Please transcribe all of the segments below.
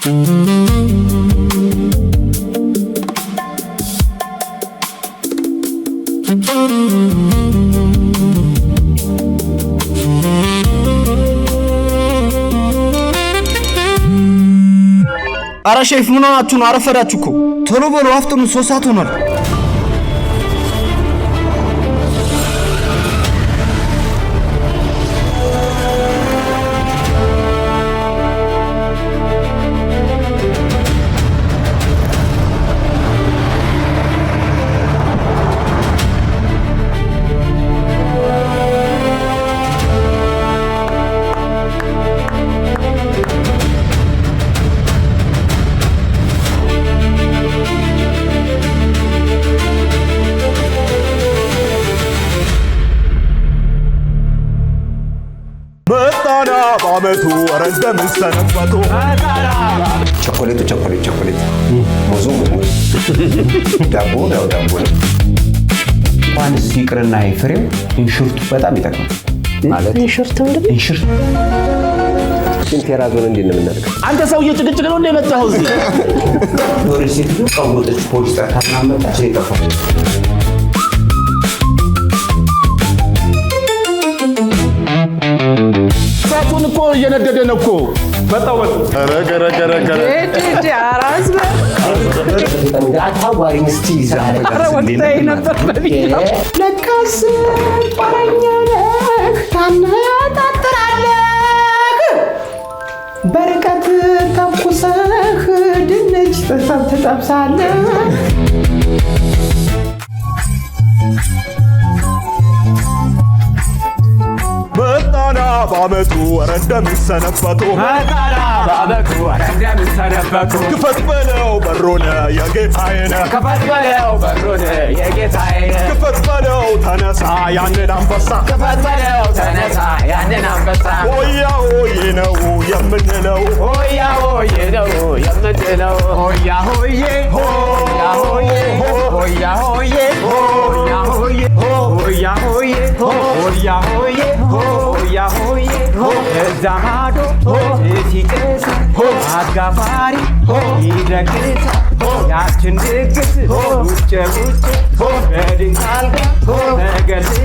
አረ ሼፍ ምን ሆናችሁ ነው? አረፈዳችሁ እኮ ቶሎ በሉ አፍጥኑ 3 ሰዓት ሆኗል። አመቱ ረንደም ሰነፈቱ ቸኮሌት ሙዙ ዳቦ ነው እንኳን ሲቅርና ይፍሬው ኢንሹርቱ በጣም ይጠቅማል ማለት ኢንሹርቱ ምንድን ኢንሹርቱ ሲንቴራዞን እንዴት ነው የምናደርገው? አንተ ሰውዬ ጭቅጭቅ ነው እንደመጣው እዚህ ዶሪስ ሲቱ ቀውጥች ፖሊስ ተካና መጣች ይተፋው ሳቱን እኮ እየነደደ ነው እኮ በጣው ረገረገረ እጂ አራስ አታዋሪኝ እስቲ ወጣይ ነበር ለካስ ጳራኛ ነህ ታነጣጥራለህ በርቀት ተኩሰህ ድንች ትጠብሳለህ መጣና በአመቱ ረንደም ሰነፈቱ ክፈት በለው በሩን የጌታዬን ክፈት በለው ተነሳ ያንን አንበሳ ሆያ ሆዬ ነው የምንለው ሆያ ሆዬ እዛማዶ ሲጨስ አጋፋሪ ይደግስ ያችን ድግስ ውጭ በድንቅ አልጋ ተገልጭ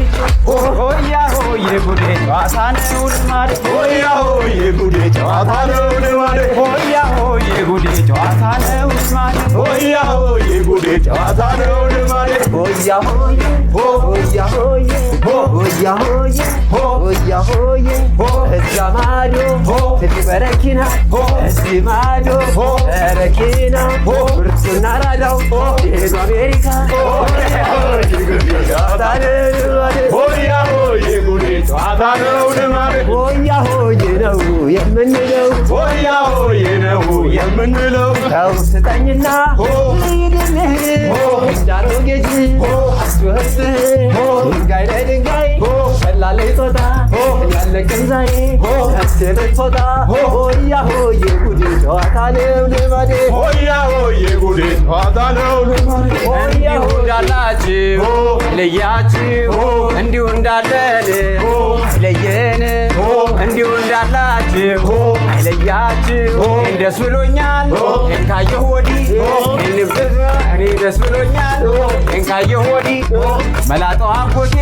ሆያ ሆዬ ጉዴ ጨዋታ ነው ልማድ ሆያ ሆዬ ጉዴ ጨዋታ ነው ልማድ ሆያ ሆዬ ጉዴ ጨዋታ ነው ልማድ ሆያ ሆዬ ጉዴ ጨዋታ ነው ልማድ ሆያ ሆዬ ሆያ ሆዬ ሆያ ሆዬ ሆያ ሆዬ እዛ ማዶ ትበረኪና እዚህ ማዶ ረኪና ብርቱና ራዳው ሄዱ አሜሪካ ሆያ ሆዬ ጉዴ ጨዋታ ነው ልማድ ሆያ ሆዬ ነው የምንለው ሆያ ሆዬ ነው የምንለው ተው ስጠኝና ልሂድልህ እንዳሮጌጅ አስወስህ ድንጋይ ላይ ድንጋይ በላለይ ጦጣ ያለቅም ዛሬ ከስበት ፎጣ ሆያ ሆዬ ጉዴ ጨዋታ ነው ልማዴ ሆያ ሆዬ ጉዴ ጨዋታ ነው ልማዴ ሆያ እንዳላችሁ ለያችሁ እንዲሁ እንዳለን ለየን እንዲሁ እንዳላችሁ አይለያችሁ ደስ ብሎኛል እንካየሁ ወዲህ እኔ ደስ ብሎኛል እንካየሁ ወዲህ መላጣው አጎቴ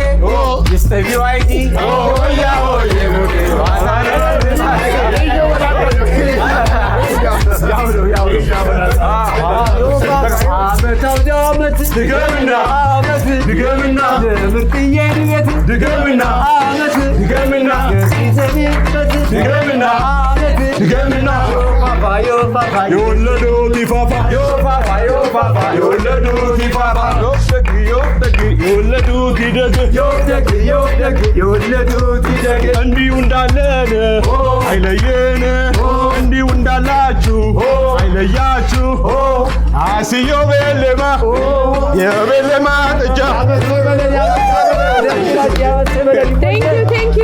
ይስተቢው አይዲ ሆያ ሆዬ ጉዴ ጨዋታ ነው አመት ድገምና ድገምና ምርጥዬ ቤት ድገምና ድገምና ድገምና ድገምና የወለዱት ይፋፋ የወለዱት ይፋፋ የወለዱት ይደግ የወለዱት ይደግ እንዲሁ እንዳለን አይለየን እንዲሁ እንዳላችሁ አይለያችሁ አስዮ በለማ የበለማ ጥጃ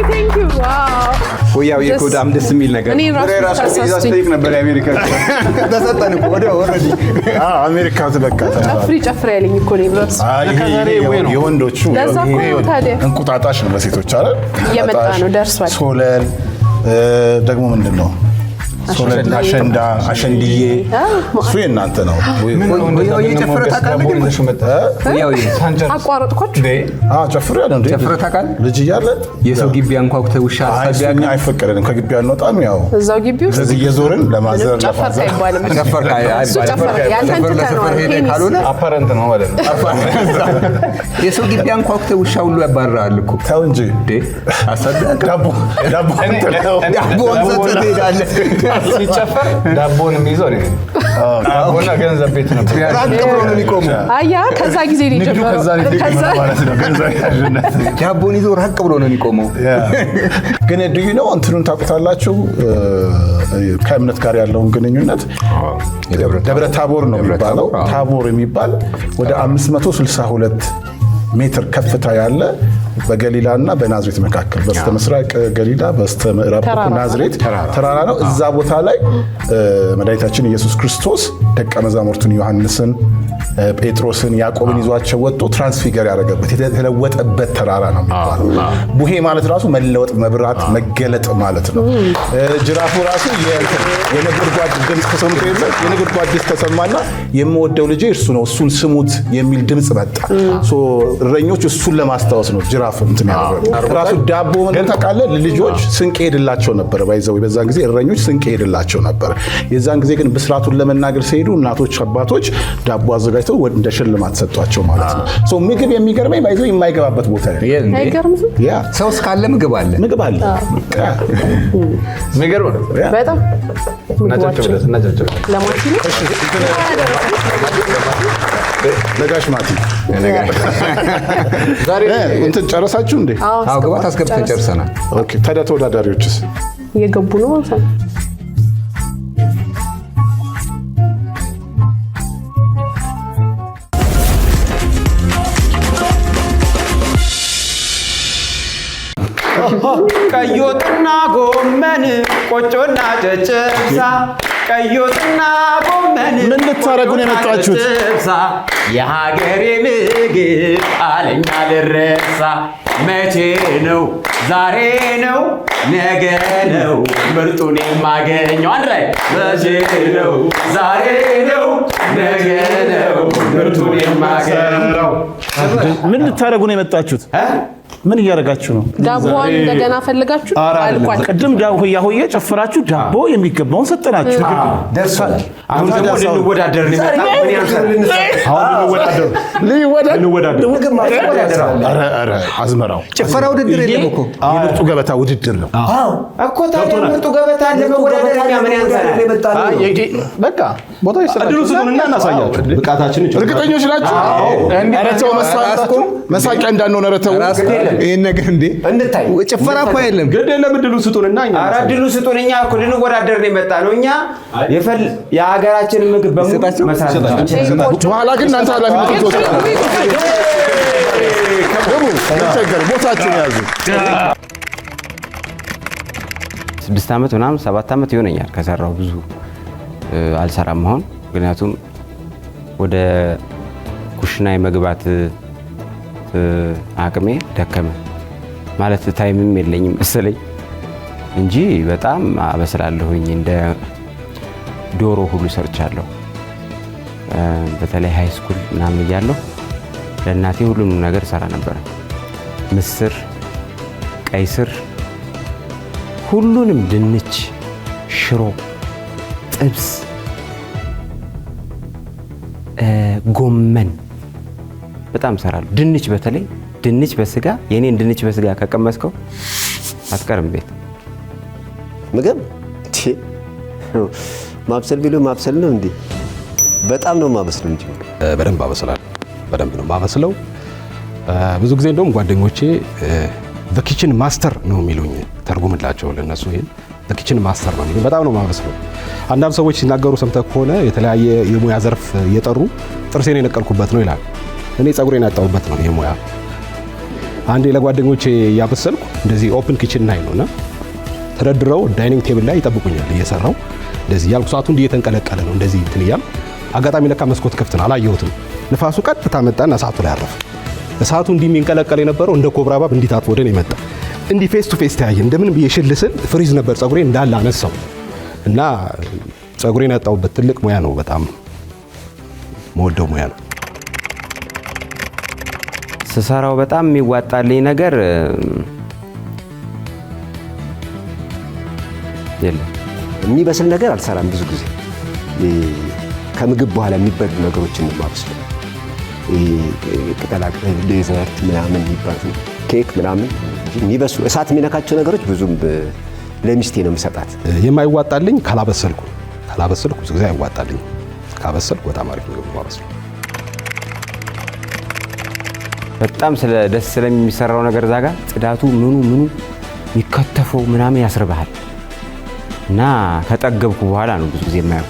Thank you. Wow. ሆያው የኮዳም ደስ የሚል ነገር ራሱ ተሳስተኝ ነበር አሜሪካ ተሰጠን እኮ ወደ ኦሬዲ አሜሪካ ተበቃታ ጨፍሪ ያለኝ እኮ ነው ብራስ የወንዶቹ እንቁጣጣሽ ነው ለሴቶች አይደል የመጣ ነው ደርሷል ሶለል ደግሞ ምንድነው አሸንዳ አሸንድዬ እሱ የእናንተ ነው። ጨፍረ ታውቃለህ? አቋረጥኳችሁ። ጨፍሬ ያለ እንዴ? ጨፍረ ታውቃለህ? ልጅ እያለ የሰው ግቢ አንኳኩተህ ውሻ አሳቢያ አይፈቀደንም። ከግቢ አንወጣም። ያው እዛው ግቢ ውስጥ ስለዚህ እየዞርን ለማዘር ጨፈርክ አይባልም። ጨፈርክ ካልሆነ አፓረንት ነው ማለት ነው። የሰው ግቢ አንኳኩተህ ውሻ ሁሉ ያባርራል እኮ። ተው እንጂ አሳቢያ ዳቦ ሲጨፈር ዳቦን የሚይዘው ነው። ዳቦና ገንዘብ ቤት ነው። አያ ከዛ ጊዜ ነው የጀመረው። ዳቦን ይዞ ራቅ ብሎ ነው የሚቆመው። ግን ዱዩ ነው እንትኑን ታውቁታላችሁ? ከእምነት ጋር ያለውን ግንኙነት ደብረ ታቦር ነው የሚባለው። ታቦር የሚባል ወደ 562 ሜትር ከፍታ ያለ በገሊላና በናዝሬት መካከል በስተምስራቅ ገሊላ በስተምዕራብ ናዝሬት ተራራ ነው። እዛ ቦታ ላይ መድኃኒታችን ኢየሱስ ክርስቶስ ደቀ መዛሙርቱን ዮሐንስን፣ ጴጥሮስን፣ ያዕቆብን ይዟቸው ወጥቶ ትራንስፊገር ያደረገበት የተለወጠበት ተራራ ነው የሚባለው። ቡሄ ማለት ራሱ መለወጥ፣ መብራት፣ መገለጥ ማለት ነው። ጅራፉ ራሱ የነጎድጓድ ድምፅ ተሰምቶ የለ የነጎድጓድ ድምፅ ተሰማና የምወደው ልጄ እርሱ ነው እሱን ስሙት የሚል ድምፅ መጣ። እረኞች እሱን ለማስታወስ ነው ጅራፍ እንትን ያደረገው። ራሱ ዳቦ ምን ታውቃለህ? ልጆች ስንቅ ሄድላቸው ነበር። ባይዘው በዛን ጊዜ እረኞች ስንቅ ሄድላቸው ነበር። የዛን ጊዜ ግን ብስራቱን ለመናገር ሲሄዱ እናቶች አባቶች ዳቦ አዘጋጅተው ወደ ሽልማት ሰጧቸው ማለት ነው። ሶ ምግብ የሚገርመኝ ባይዘው የማይገባበት ቦታ ነው። አይገርምም? ሰው እስካለ ምግብ አለ። ምግብ አለ። የሚገርም ነው በጣም ነጋሽ ማቲ ዛሬ እንትን ጨረሳችሁ እንዴ? አዎ ግባት አስገብተን ጨርሰናል። ኦኬ ታዲያ ተወዳዳሪዎችስ እየገቡ ነው ማለት ነው? ቀይ ወጥና ጎመን ቆጮና ጨጨብሳ ቀይ ወጥና ጎመን ምን ልታረጉ ነው የመጣችሁት? የሀገሬ ምግብ አለኛ ልረሳ መቼ ነው ዛሬ ነው ነገ ነው ምርጡን የማገኘው አንድ ላይ መቼ ነው ዛሬ ነው ነገ ነው ምርጡን የማገኘው። ምን ልታረጉ ነው የመጣችሁት? ምን እያደረጋችሁ ነው? ዳቦን እንደገና ፈልጋችሁ አልቋል። ቅድም ዳቦ ያሆየ ጨፍራችሁ ዳቦ የሚገባውን ሰጠናችሁ። ደርሷል። አሁን ደግሞ ልንወዳደር ነው የመጣ ምን ያንሳል? ኧረ አዝመራው ጭፈራ ውድድር የለም እኮ የምርጡ ገበታ ውድድር ነው እኮ። ታዲያ ምርጡ ገበታ ለመወዳደር ምን ያንሳል? በቃ ቦታ ይሰጣችሁ። እድሉ ስጡንና እናሳያችሁ ብቃታችንን። እርግጠኞች ናችሁ? ኧረ ተው መሳቂያ እንዳንሆን ኧረ ተው። ይሄን ነገር እንዴ እንድታይ ጭፈራ እኮ የለም። ግድ የለም እድሉ ስጡንና እኛ ኧረ እድሉ ስጡን። እኛ እኮ ልንወዳደር ነው የመጣ ነው። እኛ የሀገራችንን ምግብ በሙሉ መስራት ነው። በኋላ ግን እናንተ ኃላፊነት ትወስዳላችሁ። ቦታችሁን ያዙ። 6 ዓመት ምናምን 7 ዓመት ይሆነኛል ከሰራው። ብዙ አልሰራም አሁን፣ ምክንያቱም ወደ ኩሽና የመግባት አቅሜ ደከመ ማለት ታይምም የለኝም መሰለኝ እንጂ በጣም አበስላለሁኝ። እንደ ዶሮ ሁሉ ሰርቻለሁ። በተለይ ሃይ ስኩል ምናምን እያለሁ ለእናቴ ሁሉንም ነገር ሰራ ነበር። ምስር፣ ቀይ ስር፣ ሁሉንም፣ ድንች፣ ሽሮ፣ ጥብስ፣ ጎመን በጣም ሰራለሁ። ድንች፣ በተለይ ድንች በስጋ የኔን ድንች በስጋ ከቀመስከው አትቀርም ቤት። ምግብ ማብሰል ቢሉ ማብሰል ነው እንዴ? በጣም ነው ማበስለው እንጂ በደንብ አበስላለሁ። በደንብ ነው ማበስለው። ብዙ ጊዜ እንደውም ጓደኞቼ ዘ ኪችን ማስተር ነው የሚሉኝ። ተርጉምላቸው ለነሱ ይሄን ዘ ኪችን ማስተር ነው የሚሉኝ። በጣም ነው ማበስለው። አንዳንድ ሰዎች ሲናገሩ ሰምተህ ከሆነ የተለያየ የሙያ ዘርፍ እየጠሩ ጥርሴን የነቀልኩበት ነው ይላል። እኔ ጸጉሬን ያጣሁበት ነው ይሄ ሙያ። አንዴ ለጓደኞቼ ያበሰልኩ እንደዚህ ኦፕን ኪችን ላይ ነውና ተደርድረው ዳይኒንግ ቴብል ላይ ይጠብቁኛል እየሰራው እንደዚህ ያልኩ ሰዓቱ እንዲህ እየተንቀለቀለ ነው እንደዚህ እንትን እያል አጋጣሚ ለካ መስኮት ከፍት ነው አላየሁትም። ንፋሱ ቀጥታ መጣና እሳቱ ላይ አረፈ። እሳቱ እንዲህ የሚንቀለቀል የነበረው እንደ ኮብራ እባብ እንዲህ ታጥፎ ወደ እኔ መጣ። እንዲህ ፌስ ቱ ፌስ ተያየ። እንደምን ብዬ ሽልስል ፍሪዝ ነበር ጸጉሬ እንዳለ አነሳው። እና ፀጉሬን ያጣሁበት ትልቅ ሙያ ነው። በጣም መወደው ሙያ ነው። ስሰራው በጣም የሚዋጣልኝ ነገር የለም። የሚበስል ነገር አልሰራም። ብዙ ጊዜ ከምግብ በኋላ የሚበሉ ነገሮችን ነው የማበስለው። ቅጠላቅጠል፣ ዴዘርት ምናምን የሚባሉ ኬክ ምናምን የሚበስሉ እሳት የሚነካቸው ነገሮች ብዙም ለሚስቴ ነው የምሰጣት። የማይዋጣልኝ ካላበሰልኩ ብዙ ጊዜ አይዋጣልኝ። ካበሰልኩ በጣም አሪፍ ነው የማበስለው። በጣም ደስ ስለሚሰራው ነገር እዛ ጋር ጽዳቱ ምኑ የሚከተፈው ምናምን ያስርብሃል እና ከጠገብኩ በኋላ ነው ብዙ ጊዜ የማየው።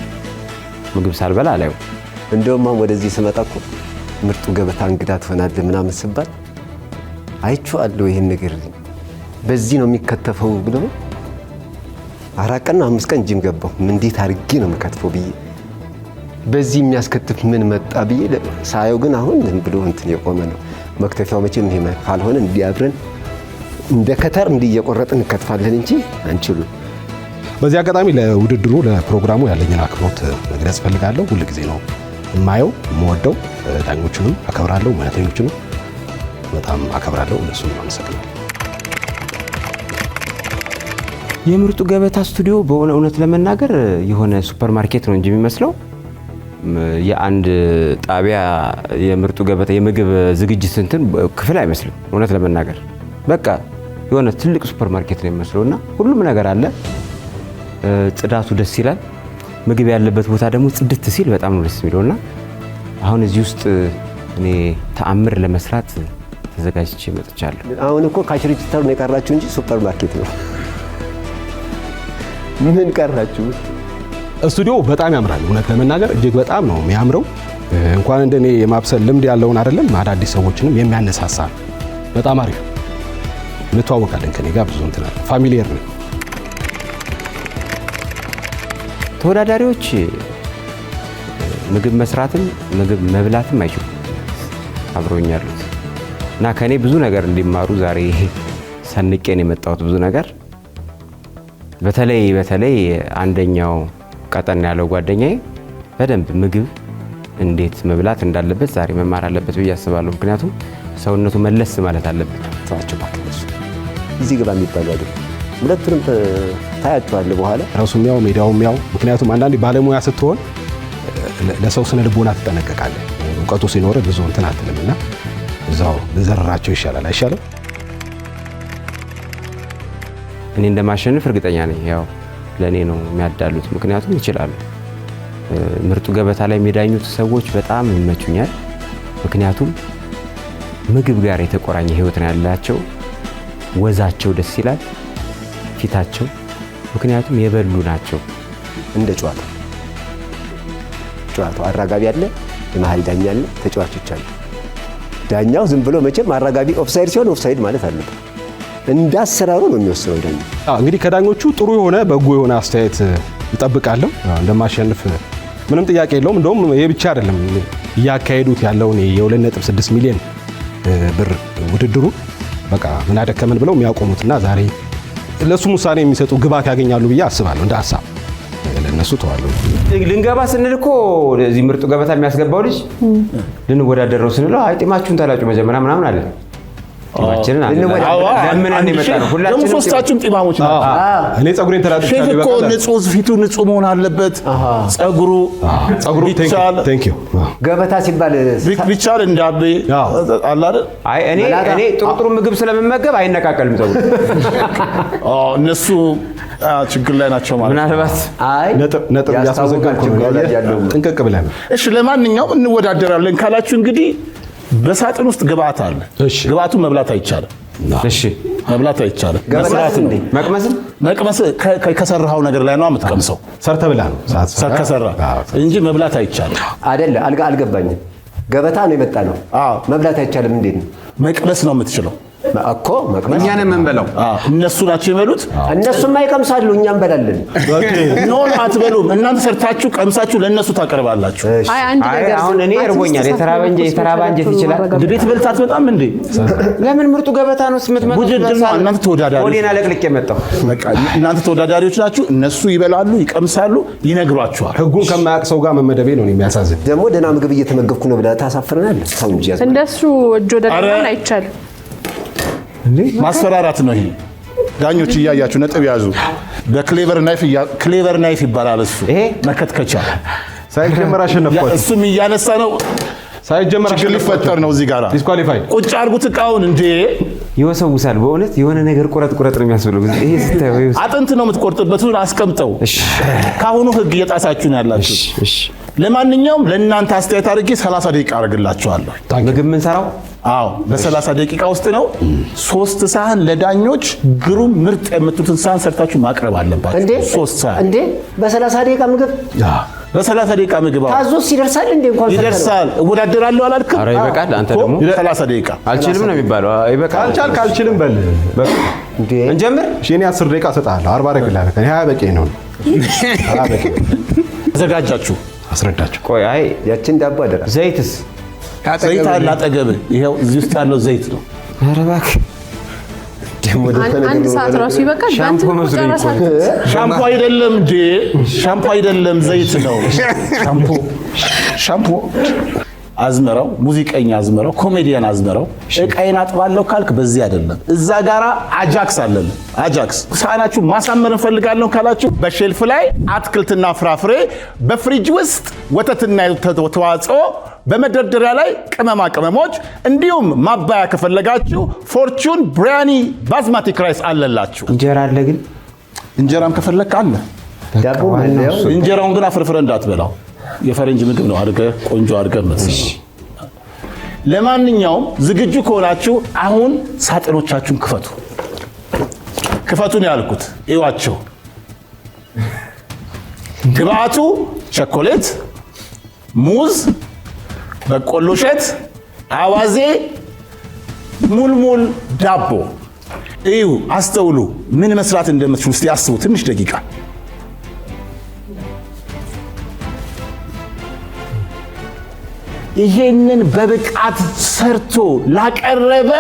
ምግብ ሳልበላ አላየው። እንደውም ወደዚህ ስመጣ እኮ ምርጡ ገበታ እንግዳ ትሆናለህ ምናምን ስባል አይቼዋለሁ ይሄን ነገር በዚህ ነው የሚከተፈው ብሎ 4 ቀን 5 ቀን ጂም ገባሁ። እንዴት አድርጌ ነው የምከትፈው ብዬ በዚህ የሚያስከትፍ ምን መጣ ብዬ ሳየው ግን አሁን ዝም ብሎ እንትን የቆመ ነው መክተፊያው። መቼም ይሄ ካልሆነ እንዲያብረን እንደ ከተር እንዲየቆረጥን እንከትፋለን እንጂ አንችሉም። በዚህ አጋጣሚ ለውድድሩ ለፕሮግራሙ ያለኝን አክብሮት መግለጽ ፈልጋለሁ። ሁል ጊዜ ነው የማየው የምወደው። ዳኞቹንም አከብራለሁ፣ ሙያተኞቹንም በጣም አከብራለሁ። እነሱንም አመሰግናለሁ። የምርጡ ገበታ ስቱዲዮ በሆነ እውነት ለመናገር የሆነ ሱፐር ማርኬት ነው እንጂ የሚመስለው የአንድ ጣቢያ የምርጡ ገበታ የምግብ ዝግጅት እንትን ክፍል አይመስልም። እውነት ለመናገር በቃ የሆነ ትልቅ ሱፐር ማርኬት ነው የሚመስለውና ሁሉም ነገር አለ። ጽዳቱ ደስ ይላል። ምግብ ያለበት ቦታ ደግሞ ጽድት ሲል በጣም ነው ደስ የሚለውና አሁን እዚህ ውስጥ እኔ ተአምር ለመስራት ተዘጋጅቼ መጥቻለሁ። አሁን እኮ ካሽ ሬጂስተር ነው የቀራችሁ እንጂ ሱፐር ማርኬት ነው። ምን ቀራችሁ? ስቱዲዮ በጣም ያምራል። እውነት ለመናገር እጅግ በጣም ነው የሚያምረው። እንኳን እንደኔ የማብሰል ልምድ ያለውን አይደለም አዳዲስ ሰዎችንም የሚያነሳሳ በጣም አሪፍ። እንተዋወቃለን ከኔ ጋር ብዙ እንትን አለ። ፋሚሊየር ነው። ተወዳዳሪዎች ምግብ መስራትም ምግብ መብላትም አይችሉም አብረውኝ ያሉት እና ከኔ ብዙ ነገር እንዲማሩ ዛሬ ሰንቄን የመጣሁት ብዙ ነገር። በተለይ አንደኛው ቀጠን ያለው ጓደኛዬ በደንብ ምግብ እንዴት መብላት እንዳለበት ዛሬ መማር አለበት ብዬ አስባለሁ። ምክንያቱም ሰውነቱ መለስ ማለት አለበት። ተዋቸው ባክነሱ እዚህ ግባ የሚባሉ አይደል። ሁለቱንም ታያቸዋለህ በኋላ ራሱም ያው ሜዳውም ያው። ምክንያቱም አንዳንዴ ባለሙያ ስትሆን ለሰው ስነ ልቦና ትጠነቀቃለህ። እውቀቱ ሲኖር ብዙ እንትን አትልምና እዛው ልዘራቸው ይሻላል አይሻልም? እኔ እንደማሸንፍ እርግጠኛ ነኝ። ያው ለእኔ ነው የሚያዳሉት፣ ምክንያቱም ይችላሉ። ምርጡ ገበታ ላይ የሚዳኙት ሰዎች በጣም ይመቹኛል። ምክንያቱም ምግብ ጋር የተቆራኘ ህይወት ነው ያላቸው። ወዛቸው ደስ ይላል፣ ፊታቸው፣ ምክንያቱም የበሉ ናቸው። እንደ ጨዋታው አራጋቢ አለ፣ የመሀል ዳኛ አለ፣ ተጫዋቾች አሉ። ዳኛው ዝም ብሎ መቼም አራጋቢ ኦፍሳይድ ሲሆን ኦፍሳይድ ማለት አለበት። እንዳሰራሩ ነው የሚወስነው ዳኛ። እንግዲህ ከዳኞቹ ጥሩ የሆነ በጎ የሆነ አስተያየት እጠብቃለሁ። እንደማሸንፍ ምንም ጥያቄ የለውም። እንደውም ይሄ ብቻ አይደለም እያካሄዱት ያለውን የ2.6 ሚሊዮን ብር ውድድሩ በቃ ምን አደከመን ብለው የሚያቆሙትና ዛሬ ለሱም ውሳኔ የሚሰጡ ግብዓት ያገኛሉ ብዬ አስባለሁ። እንደ ሀሳብ ለነሱ ተዋለሁ። ልንገባ ስንል እኮ እዚህ ምርጡ ገበታ የሚያስገባው ልጅ ልንወዳደረው ስንለው አይ ጢማችሁን ተላጩ መጀመሪያ ምናምን አለ። ጢማችንን ደግሞ ሶስታችሁም ጢማሞች ናቸው። እኔ ፀጉሬን ተላጭ ሼፍ እኮ ንጹህ ፊቱ ንጹህ መሆን አለበት። ፀጉሩ ቢቻል ቴንክ ዩ ገበታ ሲባል ቢቻል እንዳቤ አለ አይደል? አይ እኔ ጥሩ ምግብ ስለምመገብ አይነቃቀልም ፀጉሩ። እነሱ ችግር ላይ ናቸው ማለት ምናልባት ነጥብ ያስመዘገብኩ ነው። ጥንቅቅ ብለን እሺ፣ ለማንኛውም እንወዳደራለን ካላችሁ እንግዲህ በሳጥን ውስጥ ግብአት አለ። ግብአቱን መብላት አይቻልም። እሺ፣ መብላት አይቻልም። መቅመስ ከሰራው ነገር ላይ ነው የምትቀምሰው። ሰርተ ብላ ነው ከሰራ እንጂ መብላት አይቻልም። አይደለ? አልገባኝም። ገበታ ነው የመጣ ነው። መብላት አይቻልም። እንዴት ነው? መቅመስ ነው የምትችለው። እኮ መቅመስ እኛ ነን የምንበላው። እነሱ ናቸው የሚበሉት። እነሱማ ይቀምሳሉ፣ እኛ እንበላለን። ኖ አትበሉም። እናንተ ሰርታችሁ ቀምሳችሁ ለእነሱ ታቀርባላችሁ። አይ አንድ ነገር አሁን እኔ እርቦኛል። የተራበ አንጀት ይችላል። ቤት በልተህ አትመጣም እንዴ? ለምን ምርጡ ገበታ ነው ስምትመጣ? ውድድር ነው። እናንተ ተወዳዳሪዎች ወዴና ለቅልቄ መጣሁ። በቃ እናንተ ተወዳዳሪዎች ናችሁ። እነሱ ይበላሉ፣ ይቀምሳሉ፣ ይነግሯቸዋል። ህጉን ከማያውቅ ሰው ጋር መመደቤ ነው የሚያሳዝን። ደግሞ ደህና ምግብ እየተመገብኩ ነው ብለህ ታሳፍረናለህ። ሰው እንጂ ያዝ እንደሱ እጆ ደግሞን አይቻልም። ማስፈራራት ነው ይሄ። ዳኞች እያያችሁ ነጥብ ያዙ። በክሌቨር ናይፍ ይባላል እሱ። ይሄ መከትከቻ ሳይጀመር አሸነፍኳችሁ። እሱም እያነሳ ነው። ሳይጀመር ችግር ሊፈጠር ነው እዚህ ጋር። ዲስኳሊፋይ። ቁጭ አድርጉት እቃውን። እንዴ ይወሰውሳል። በእውነት የሆነ ነገር ቁረጥ ነው የሚያስብለው። ይሄ ስታዩ አጥንት ነው የምትቆርጥበትን አስቀምጠው። ካሁኑ ህግ እየጣሳችሁ ነው ያላችሁ። ለማንኛውም ለእናንተ አስተያየት አድርጌ 30 ደቂቃ አድርግላችኋለሁ። ምግብ የምንሰራው አዎ በ30 ደቂቃ ውስጥ ነው። 3 ሳህን ለዳኞች ግሩም ምርጥ የምትሉትን ሳህን ሰርታችሁ ማቅረብ አለባችሁ። እንዴ 3 ሳህን እንዴ በ30 ደቂቃ ምግብ በ30 ደቂቃ ምግብ ታዞስ ይደርሳል እንዴ? እንኳን ይደርሳል። እወዳደራለሁ አላልክም? ኧረ ይበቃል። አንተ ደግሞ 30 ደቂቃ አልችልም ነው የሚባለው። ይበቃል። ካልችልም በል በቃ እንዴ እንጀምር። እኔ 10 ደቂቃ እሰጥሃለሁ። 40 ረግላለሁ። ከኔ 20 በቂ ነው። 20 በቂ ተዘጋጃችሁ? አስረዳቸው። ቆይ አይ ያችን ዳቦ አደራ። ዘይትስ? ዘይት አለ አጠገብህ። ይኸው እዚህ ውስጥ ያለው ዘይት ነው። ኧረ እባክህ አንድ ሰዓት ራሱ ይበቃል። ሻምፖ መስሎኝ እኮ። ሻምፖ አይደለም እንዴ? ሻምፖ አይደለም፣ ዘይት ነው። ሻምፖ አዝመራው፣ ሙዚቀኛ አዝመራው፣ ኮሜዲያን አዝመራው እቃዬን አጥባለሁ ካልክ በዚህ አይደለም። እዛ ጋራ አጃክስ አለን። አጃክስ ሳህናችሁ ማሳመር እንፈልጋለን ካላችሁ በሼልፍ ላይ አትክልትና ፍራፍሬ፣ በፍሪጅ ውስጥ ወተትና ተዋጽኦ፣ በመደርደሪያ ላይ ቅመማ ቅመሞች፣ እንዲሁም ማባያ ከፈለጋችሁ ፎርቹን ብሪያኒ ባስማቲክ ራይስ አለላችሁ። እንጀራ አለ ግን እንጀራም ከፈለክ አለ። ዳቦ ማለት እንጀራውን ግን አፍርፍረ እንዳትበላው። የፈረንጅ ምግብ ነው። አድርገህ ቆንጆ አድርገህ መስራት። ለማንኛውም ዝግጁ ከሆናችሁ አሁን ሳጥኖቻችሁን ክፈቱ ነው ያልኩት። እዩዋቸው። ግብአቱ ቸኮሌት፣ ሙዝ፣ በቆሎ እሸት፣ አዋዜ፣ ሙልሙል ዳቦ። እዩ፣ አስተውሉ። ምን መስራት እንደምትችሉ እስቲ አስቡ። ትንሽ ደቂቃ ይሄንን በብቃት ሰርቶ ላቀረበ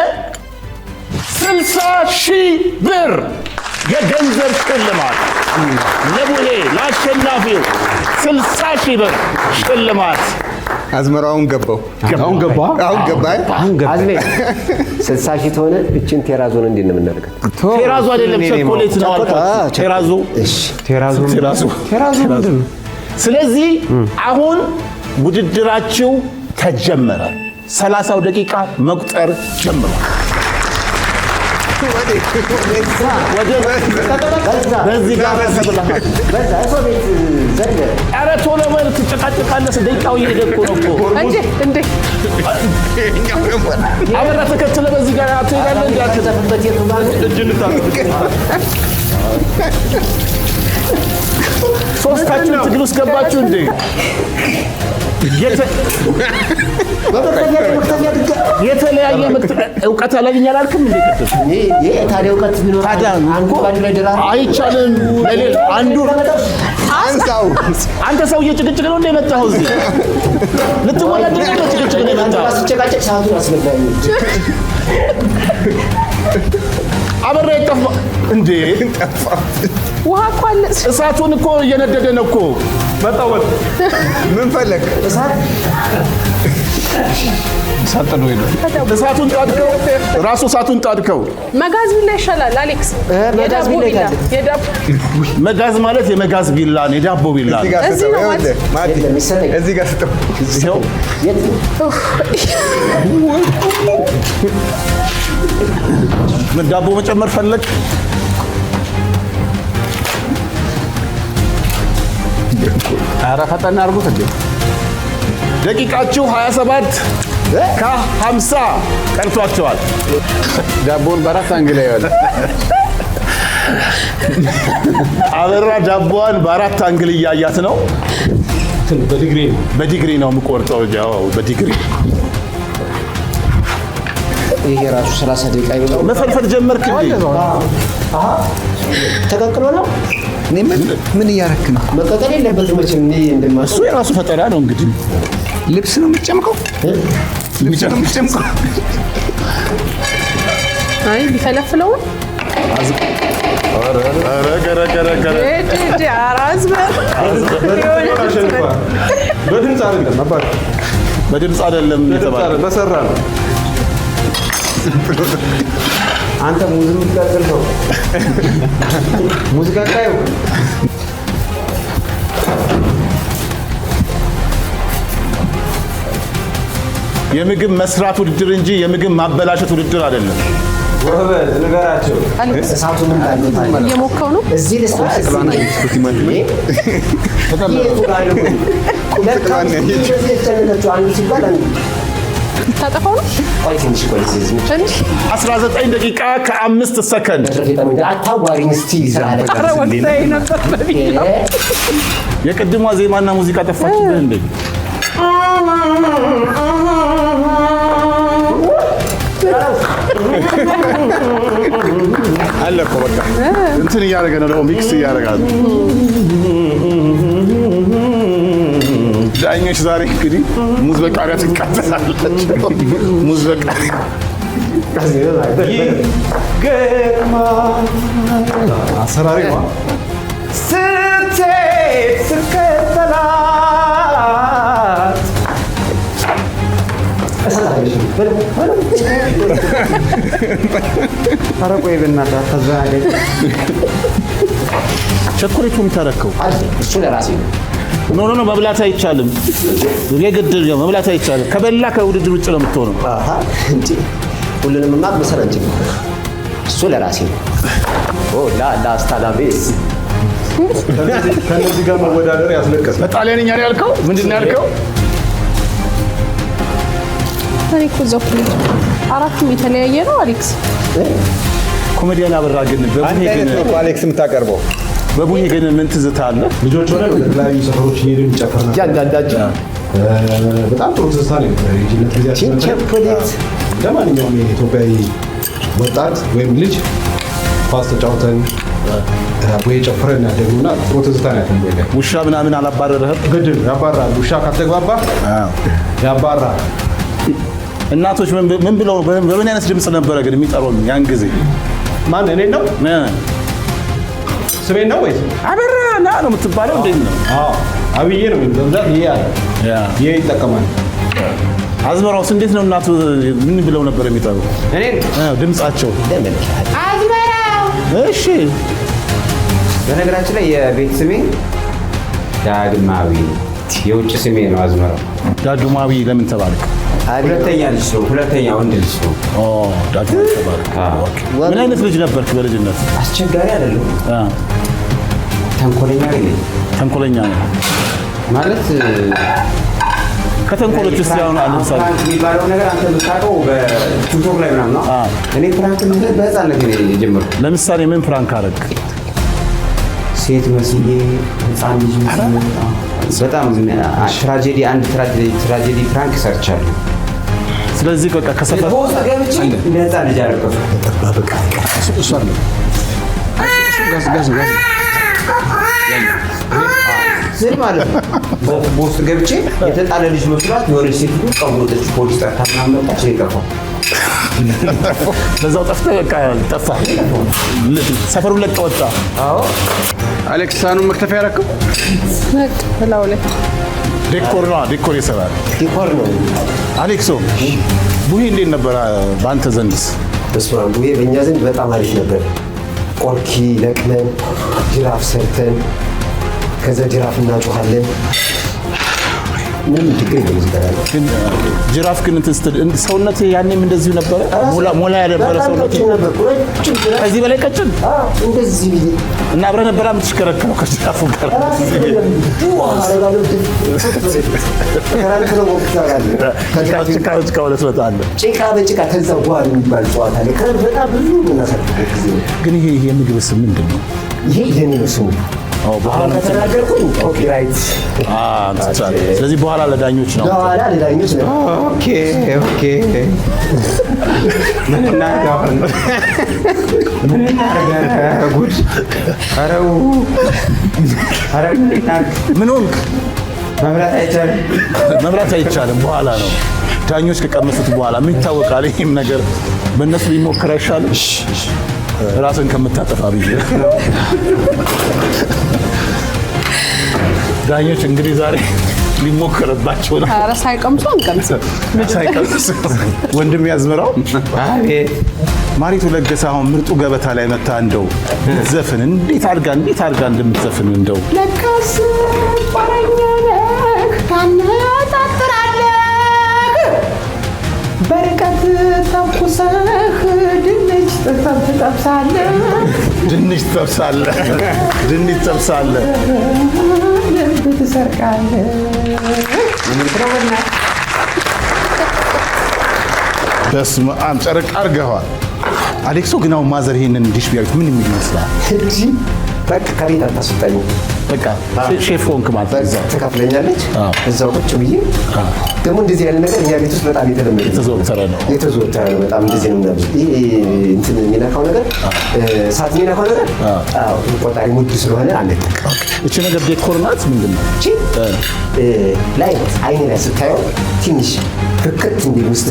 60,000 ብር የገንዘብ ሽልማት ለቡሄ ለአሸናፊው 60,000 ብር ሽልማት። አዝመራውን ገባው። አሁን ገባ። አዝሜ 60,000 ተሆነ እችን ቴራዞን እንዴት ነው የምናደርጋት? ቴራዞ አይደለም ቸኮሌት ነው አልኳት። ቴራዞ ምንድን ነው? ስለዚህ አሁን ውድድራችሁ ተጀመረ። 30 ደቂቃ መቁጠር ጀምሯል። በዚህ ጋር ኧረ ቶሎ በል ትጨቃጨቃለህ። ደቂቃው እየሄደ እኮ ነው እኮ። አበራ ተከትለህ በዚህ ጋር ሶስታችሁን ትግል ውስጥ ገባችሁ እንዴ? የተለያየ እውቀት አላገኝ አላልክም እንዴ? ታዲያ እውቀት ቢኖር አይቻልም። አንዱ አንተ ሰውዬ ጭቅጭቅ ነው እንደ የመጣኸው እዚህ ልትወዳደር ነው? ጭቅጭቅ ነው የመጣኸው? አበራ ይጠፋ እንዴ? ውሃ እኮ አለ። እሳቱን እኮ እየነደደ ነው እኮ። መጣው ምን ፈለግ? እሳቱን ጣድከው፣ ራሱ እሳቱን ጣድከው። መጋዝ ቢላ ይሻላል አሌክስ። የዳቦ ቢላ መጋዝ ማለት የመጋዝ ቢላ ነው፣ የዳቦ ቢላ ነው። እዚህ ጋር ስጠው። ምን ዳቦ መጨመር ፈለግ? ኧረ ፈጠን አድርጉት እንዴ! ደቂቃችሁ 27 ከ50 ቀርቷቸዋል። ዳቦን በአራት አንግል ያያል። አበራ ዳቦዋን በአራት አንግል እያያት ነው። በዲግሪ ነው የምቆርጠው። በዲግሪ ይሄ ራሱ 30 ደቂቃ ይበላው። መፈልፈል ጀመርክ እንዴ? ተቀቅሎ ነው። እኔ ምን እያረክ ነው? መቀቀል የለበትም መቼም። እኔ እንደማስበው እሱ የራሱ ፈጠራ ነው እንግዲህ። ልብስ ነው የምትጨምቀው? ልብስ ነው የምትጨምቀው? አይ ቢፈለፍለው በድምፅ አይደለም የተባለው በሰራ ነው። አንተ ሙዝ የምትቀቅል ሰው ሙዝ ቀቃዩ የምግብ መስራት ውድድር እንጂ የምግብ ማበላሸት ውድድር አይደለም። ጎበዝ ንገራቸው። እሳቱ ምን ታውቃለህ? እየሞከው ነው። እዚህ ለስራ ታጠፋው ነው። ትንሽ 19 ደቂቃ ከ5 ሰከንድ። አታዋሪኝ እስቲ ዛሬ ኧረ ወቅታዊ ነበር በቢላ የቅድሟ ዜማና ሙዚቃ ጠፋችብህ እንዴ? አለ እኮ በቃ እንትን እያደረገ ነው፣ ደግሞ ሚክስ እያደረገ ነው። ዳኞች ዛሬ እንግዲህ ሙዝ በቃሪያ ትቃጠላላችሁ። ሙዝ በቃሪያ አሰራሪ ነው። ስትሄድ ስከተላት ኧረ ቆይ በእናትህ አታዘናገኝ። ቸኮሌቱ የምታረከው እሱ ለራሴ ነው። ኖ መብላት አይቻልም። የግድ መብላት አይቻልም። ከበላ ከውድድር ውጭ ነው የምትሆነው። እንዴ ሁሉንም ማቅመሰል አንችልም። እሱ ለራሴ ነው። ላስታላቤስ ከነዚህ ጋር መወዳደር ያስለቀስ። በጣሊያንኛ ነው ያልከው? ምንድን ነው ያልከው? እኔ እኮ እዛው አራቱም የተለያየ ነው። አሌክስ ኮሜዲያን አበራ ግን አሌክስ የምታቀርበው በቡሄ ግን ምን ትዝታ አለ? ልጆች ሆነ የተለያዩ ሰፈሮች እየሄድን እንጨፍር ነበር። እያንዳንዳችን በጣም ጥሩ ትዝታ ነው። የልጅነት ጊዜያችን ቸኮሌት ለማንኛውም የኢትዮጵያዊ ወጣት ወይም ልጅ ኳስ ተጫውተን ወይ ጨፍረን ያደግነውና ጥሩ ትዝታ ነው ያለው። ውሻ ምናምን አላባረረህም? ግድል ያባራል። ውሻ ካልተግባባ ያባራል። እናቶች ምን ብለው በምን አይነት ድምፅ ነበረ ግን የሚጠሩን ያን ጊዜ? ማን እኔን ነው ስሜን ነው ወይስ አበራ ና ነው የምትባለው? እንዴት ነው? አብዬ ነው በብዛት ይሄ ያለ ይሄ ይጠቀማል። አዝመራውስ እንዴት ነው? እናቱ ምን ብለው ነበር የሚጠሩ? እኔን ድምጻቸው አዝመራው። እሺ በነገራችን ላይ የቤት ስሜ ዳግማዊ፣ የውጭ ስሜ ነው አዝመራው። ዳግማዊ ለምን ተባልክ? ሁለተኛ ልጅ ነው፣ ሁለተኛ ወንድ ልጅ ነው። ዳግማዊ ተባልክ። ምን አይነት ልጅ ነበርክ በልጅነት? አስቸጋሪ አይደለም፣ ተንኮለኛ ነኝ። ተንኮለኛ ነው ማለት ከተንኮሎች ውስጥ ያሁን አለምሳሌ ፍራንክ የሚባለው ነገር አንተ የምታውቀው በቲክቶክ ላይ ምናምን ነው። እኔ ፍራንክ በህፃንነት ነው የጀመርኩት። ለምሳሌ ምን ፍራንክ አደረግ? ሴት መስዬ ህፃን ልጅ በጣም ትራጀዲ፣ አንድ ትራጀዲ ፍራንክ ሰርቻለሁ። ስለዚህ በቃ ከሰፈር በውስጥ ገብቼ እንደ ህፃን ልጅ አለቀሱ። ስል ማለት ነው። በውስጥ ገብቼ የተጣለ ልጅ መስሏት የሆነች ሴት ቀውጠች፣ ፖሊስ ጠርታ ምናምን መጣች። የጠፋው በዛው ጠፍተህ በቃ ጠፋ። ሰፈሩን ለቀህ ወጣ። አዎ አሌክስ ሳህኑን መክተፊያ ያረከው በላው ላይ ዴኮር ነው፣ ዴኮር ይሰራል። ዲኮር ነው። አሌክሶ ቡሄ እንዴት ነበር በአንተ ዘንድስ? በስመ አብ ቡሄ በእኛ ዘንድ በጣም አሪፍ ነበር። ቆርኪ ለቅመን ጅራፍ ሰርተን ከዛ ጅራፍ እናጮኻለን። ምንም ችግር የለም። ይዘራል ግን ጅራፍ ግን እንትን ስትል ሰውነት ያኔም እንደዚሁ ነበረ። ሞላ ያነበረ ሰውነት ነበር። ከዚህ በላይ ቀጭን እንደዚህ ብዬ እና አብረህ ነበር የምትሽከረከረው ከጅራፉ ጋር። ጭቃ ሁለት ትመጣለህ። ጭቃ በጭቃ ተዛ ጓል የሚባል ጨዋታ አለ። ክረምት በጣም ብዙ የምናሳልፍበት ጊዜ ነው። ግን ይሄ የምግብ ስም ምንድን ነው? ይሄ የኔ ነው ስሙ። በኋላ ከተናገርኩኝ ኮፒራይት ስለዚህ በኋላ ለዳኞች ነው። በኋላ ለዳኞች ነው። ኦኬ ምን እናደርጋለን? ጉድ! ኧረ ምን ሆንክ? መብራት አይቻልም። በኋላ ነው ዳኞች ከቀመሱት በኋላ ምን ይታወቃል? ይህም ነገር በእነሱ ሊሞክር አይሻልም? ራስን ከምታጠፋ ብዬ ዳኞች እንግዲህ ዛሬ ሊሞክርባቸው ነው። ኧረ ሳይቀምሱ አንቀምስም። ወንድም ያዝምራው ማሪቱ ለገሰ አሁን ምርጡ ገበታ ላይ መታ እንደው ዘፈን እንዴት አድርጋ እንደምትዘፍን እንደው ለካስ ባረኛ ነህ ታነጣጥራለህ በርቀት ተኩሰህ ድንች ትጠብሳለህ ልብ ትሰርቃለህ። በስመ አብ ጨረቃ አድርገዋል። አሌክሶ ግን አሁን ማዘር ይሄንን ዲሽ ቢያዩት ምን የሚል ይመስላል? በቃ ከቤት አታስወጣኝ። በቃ ሼፍ ሆንክ ማለት ነው። ትከፍለኛለች እዛው ቁጭ ብዬ። ደግሞ እንደዚህ ያለ ነገር እኛ ቤት ውስጥ በጣም የተለመደ የተዘወተረ ነው። በጣም እንደዚህ ነው ምናምን። ይሄ እንትን የሚነካው ነገር እሳት የሚነካው ነገር ቆጣሪ ሙድ ስለሆነ አንጠቀም። እቺ ነገር ዴኮር ናት። ምንድን ነው እቺ? ላይ አይኔ ላይ ስታየው ትንሽ ፍክት እንዲል ውስጥ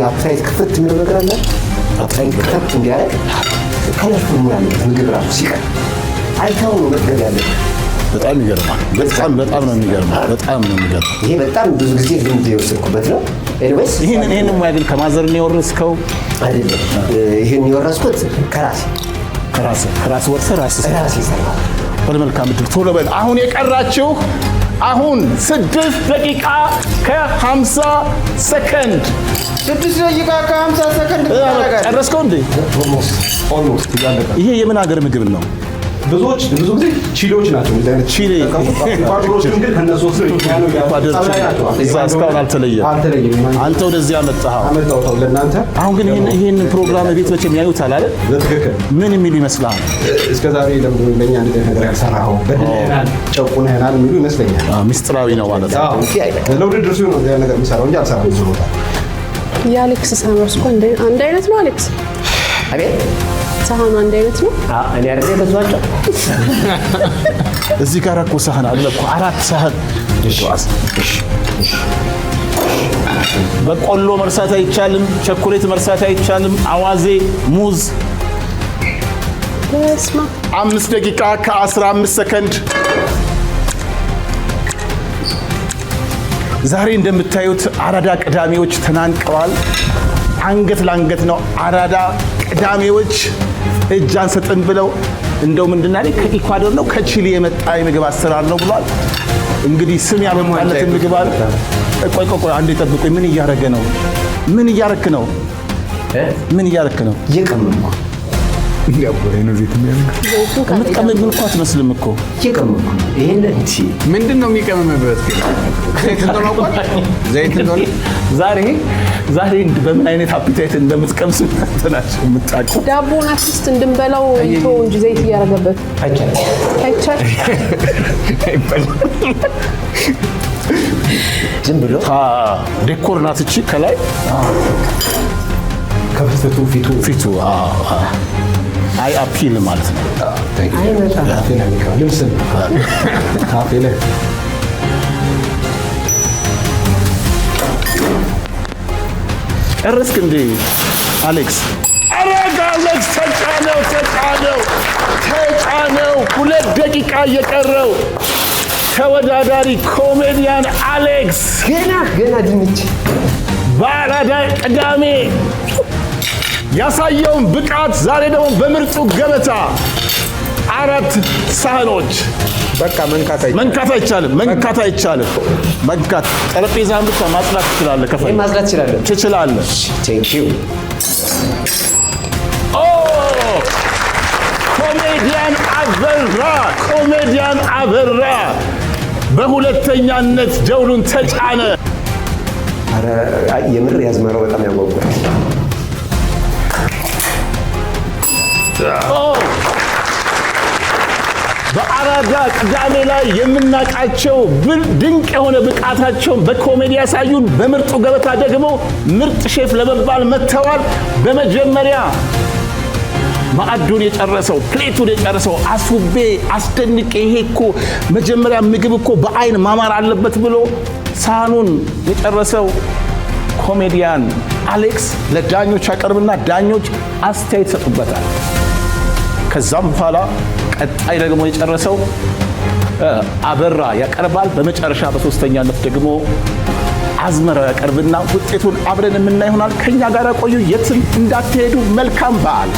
አፕታይት ክፍት የሚለው ነገር አለ። አፕታይት ክፍት እንዲያደርግ ከለርፉል ያለበት ምግብ ራሱ ሲቀር አይታው ነው መጥገብ ያለበት። በጣም ይገርማል። በጣም ነው የሚገርመው። ይሄ በጣም ብዙ ጊዜ ልምድ የወሰድኩበት ነው። ኤኒዌይስ ይሄን ሙያ ግን ከማዘር ነው የወረስከው? አይደለም፣ ይሄን የወረስኩት ከራስ ወርሰ ራስ ይሰራል። መልካም ዕድል። ቶሎ በል። አሁን የቀራችሁ 6 ደቂቃ ከ50 ሰከንድ። 6 ደቂቃ ከ50 ሰከንድ ጨረስከው እንዴ? ኦልሞስት ይሄ የምን ሀገር ምግብ ነው? ብዙ ጊዜ ቺሊዎች ናቸው። ቺሊ ኢኳዶሮች ግን ከነሱ ወስደው ያለው እዛ እስካሁን አልተለየም። አንተ ወደዚህ አመጣኸው ለእናንተ። አሁን ግን ይሄን ፕሮግራም ቤት መቼም ያዩታል አይደል? በትክክል ምን የሚሉ ይመስልሃል? እስከዛሬ ለምን ለኛ እንደዚህ ነገር ያልሰራኸው በደህናል ጨቁነህናል የሚሉ ይመስለኛል። ሚስጥራዊ ነው ማለት ነው። ለውድድር ሲሆን ነው ነገር የሚሰራው እንጂ አልሰራም። ብዙ ቦታ የአሌክስ ሳህኖች እኮ አንድ አይነት ነው። አሌክስ አቤት ሳህኑ አንድ አይነት ነው። እኔ አይደል በዛቸው እዚህ ጋር እኮ ሳህን አለ እኮ 4 ሳህን። በቆሎ መርሳት አይቻልም። ቸኮሌት መርሳት አይቻልም። አዋዜ፣ ሙዝ። በስመ 5 ደቂቃ ከ15 ሰከንድ። ዛሬ እንደምታዩት አራዳ ቅዳሜዎች ተናንቀዋል። አንገት ለአንገት ነው። አራዳ ቅዳሜዎች እጅ አንሰጥም ብለው እንደው ምንድን ነው ከኢኳዶር ነው ከቺሊ የመጣ የምግብ አሰራር ነው ብሏል። እንግዲህ ስም ያመጣለት ምግብ አለ። ቆይ አንዴ ጠብቁኝ። ምን እያረገ ነው? ምን እያረክ ነው? እየቀመምኩ የምትቀመም እኮ አትመስልም እኮ። ይሄን ምንድን ነው የሚቀመምበት? ዘይት እንደሆነ ዛሬ በምን አይነት አፒታይት እንደምትቀምሱ ናቸው የምታውቁ። ዳቦን አትስት እንድንበላው ይቶ እንጂ ዘይት እያረገበት አይቻልም። ዝም ብሎ ዴኮር ናት እቺ። ከላይ ከፍተቱ ፊቱ አይ አፒል ማለት ነው። ጨረስክ እንዴ አሌክስ? አረጋ አሌክስ ተጫነው። 2 ደቂቃ እየቀረው ተወዳዳሪ ኮሜዲያን አሌክስ ገና ድንች በአራዳ ቅዳሜ ያሳየውን ብቃት ዛሬ ደግሞ በምርጡ ገበታ 4 ሳህኖች። በቃ መንካት አይቻልም። መንካት ጠረጴዛን ብቻ ማጽዳት ትችላለህ። ከፈለክ ማጽዳት ትችላለህ። ቴንክ ዩ። ኮሜዲያን አበራ በሁለተኛነት ደውሉን ተጫነ። የምር ያዝመራው በጣም ያጓጓል። በአራዳ ቅዳሜ ላይ የምናውቃቸው ድንቅ የሆነ ብቃታቸውን በኮሜዲ ያሳዩን በምርጡ ገበታ ደግሞ ምርጥ ሼፍ ለመባል መጥተዋል። በመጀመሪያ ማዕዱን የጨረሰው ፕሌቱን የጨረሰው አስውቤ አስደንቄ ይሄ እኮ መጀመሪያ ምግብ እኮ በአይን ማማር አለበት ብሎ ሳህኑን የጨረሰው ኮሜዲያን አሌክስ ለዳኞች ያቀርብና ዳኞች አስተያየት ይሰጡበታል። ከዛም በኋላ ቀጣይ ደግሞ የጨረሰው አበራ ያቀርባል። በመጨረሻ በሶስተኛነት ደግሞ አዝመራው ያቀርብና ውጤቱን አብረን የምናይ ይሆናል። ከኛ ጋር ቆዩ፣ የትም እንዳትሄዱ። መልካም በዓል።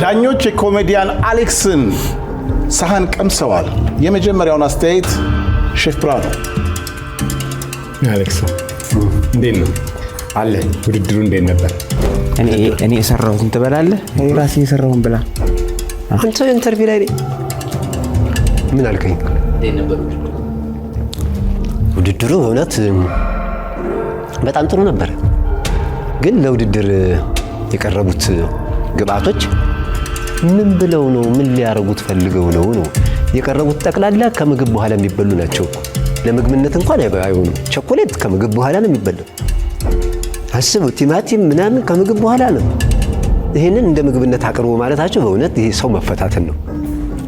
ዳኞች የኮሜዲያን አሌክስን ሳህን ቀምሰዋል። የመጀመሪያውን አስተያየት ሼፍ ብርሃኑ። አሌክስ እንዴት ነው አለ? ውድድሩ እንዴት ነበር? እኔ የሰራሁትን ትበላለህ? ራሴ የሰራሁን ብላ። አንተ ኢንተርቪው ላይ ምን አልከኝ? ውድድሩ እውነት በጣም ጥሩ ነበር፣ ግን ለውድድር የቀረቡት ግብአቶች ምን ብለው ነው? ምን ሊያረጉት ፈልገው ነው? የቀረቡት ጠቅላላ ከምግብ በኋላ የሚበሉ ናቸው። ለምግብነት እንኳን አይሆኑ። ቸኮሌት ከምግብ በኋላ ነው የሚበላው። አስቡ፣ ቲማቲም ምናምን ከምግብ በኋላ ነው። ይሄንን እንደ ምግብነት አቅርቦ ማለታቸው በእውነት ይሄ ሰው መፈታተን ነው።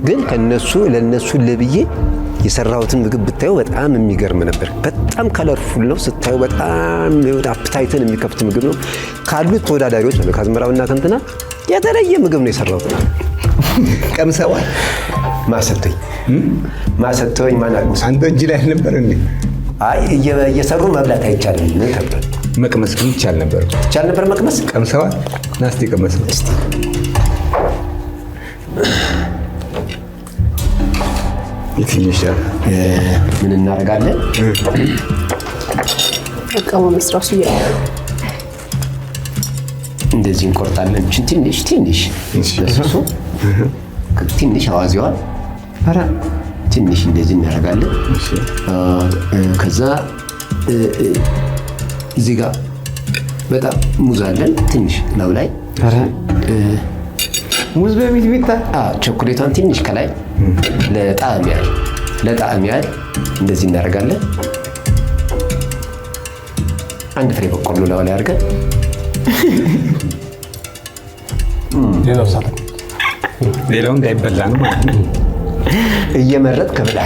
ግን ለነሱ ለብዬ የሰራሁትን ምግብ ብታዩ በጣም የሚገርም ነበር። በጣም ከለርፉል ነው ስታዩ፣ በጣም አፕታይትን የሚከፍት ምግብ ነው። ካሉት ተወዳዳሪዎች ነው ከአዝመራውና ከእንትና የተለየ ምግብ ነው የሰራሁት። ቀምሰዋል? ማሰተኝ ማናቁስ አንተ እጅ ላይ ነበር እንዴ? አይ እየሰሩ መብላት አይቻልም ተብሏል። መቅመስ ግን ይቻል ነበር መቅመስ። ቀምሰዋል? ናስቲ ቀመስ እስቲ። ምን እናደርጋለን? አቀሙ መስራሱ እንደዚህ እንቆርጣለን። ትንሽ አዋዚዋል። ትንሽ እንደዚህ እናደርጋለን። ከዛ እዚህ ጋር በጣም ሙዝ አለን ትንሽ ላው ላይ ሙዝ በሚጥሚጣ ቸኮሌቷን ትንሽ ከላይ ለጣዕም ያህል እንደዚህ እናደርጋለን። አንድ ፍሬ በቆሎ ላው ላይ አድርገን ሌላው እንዳይበላ ነው ማለት ነው። እየመረጥ ከብላ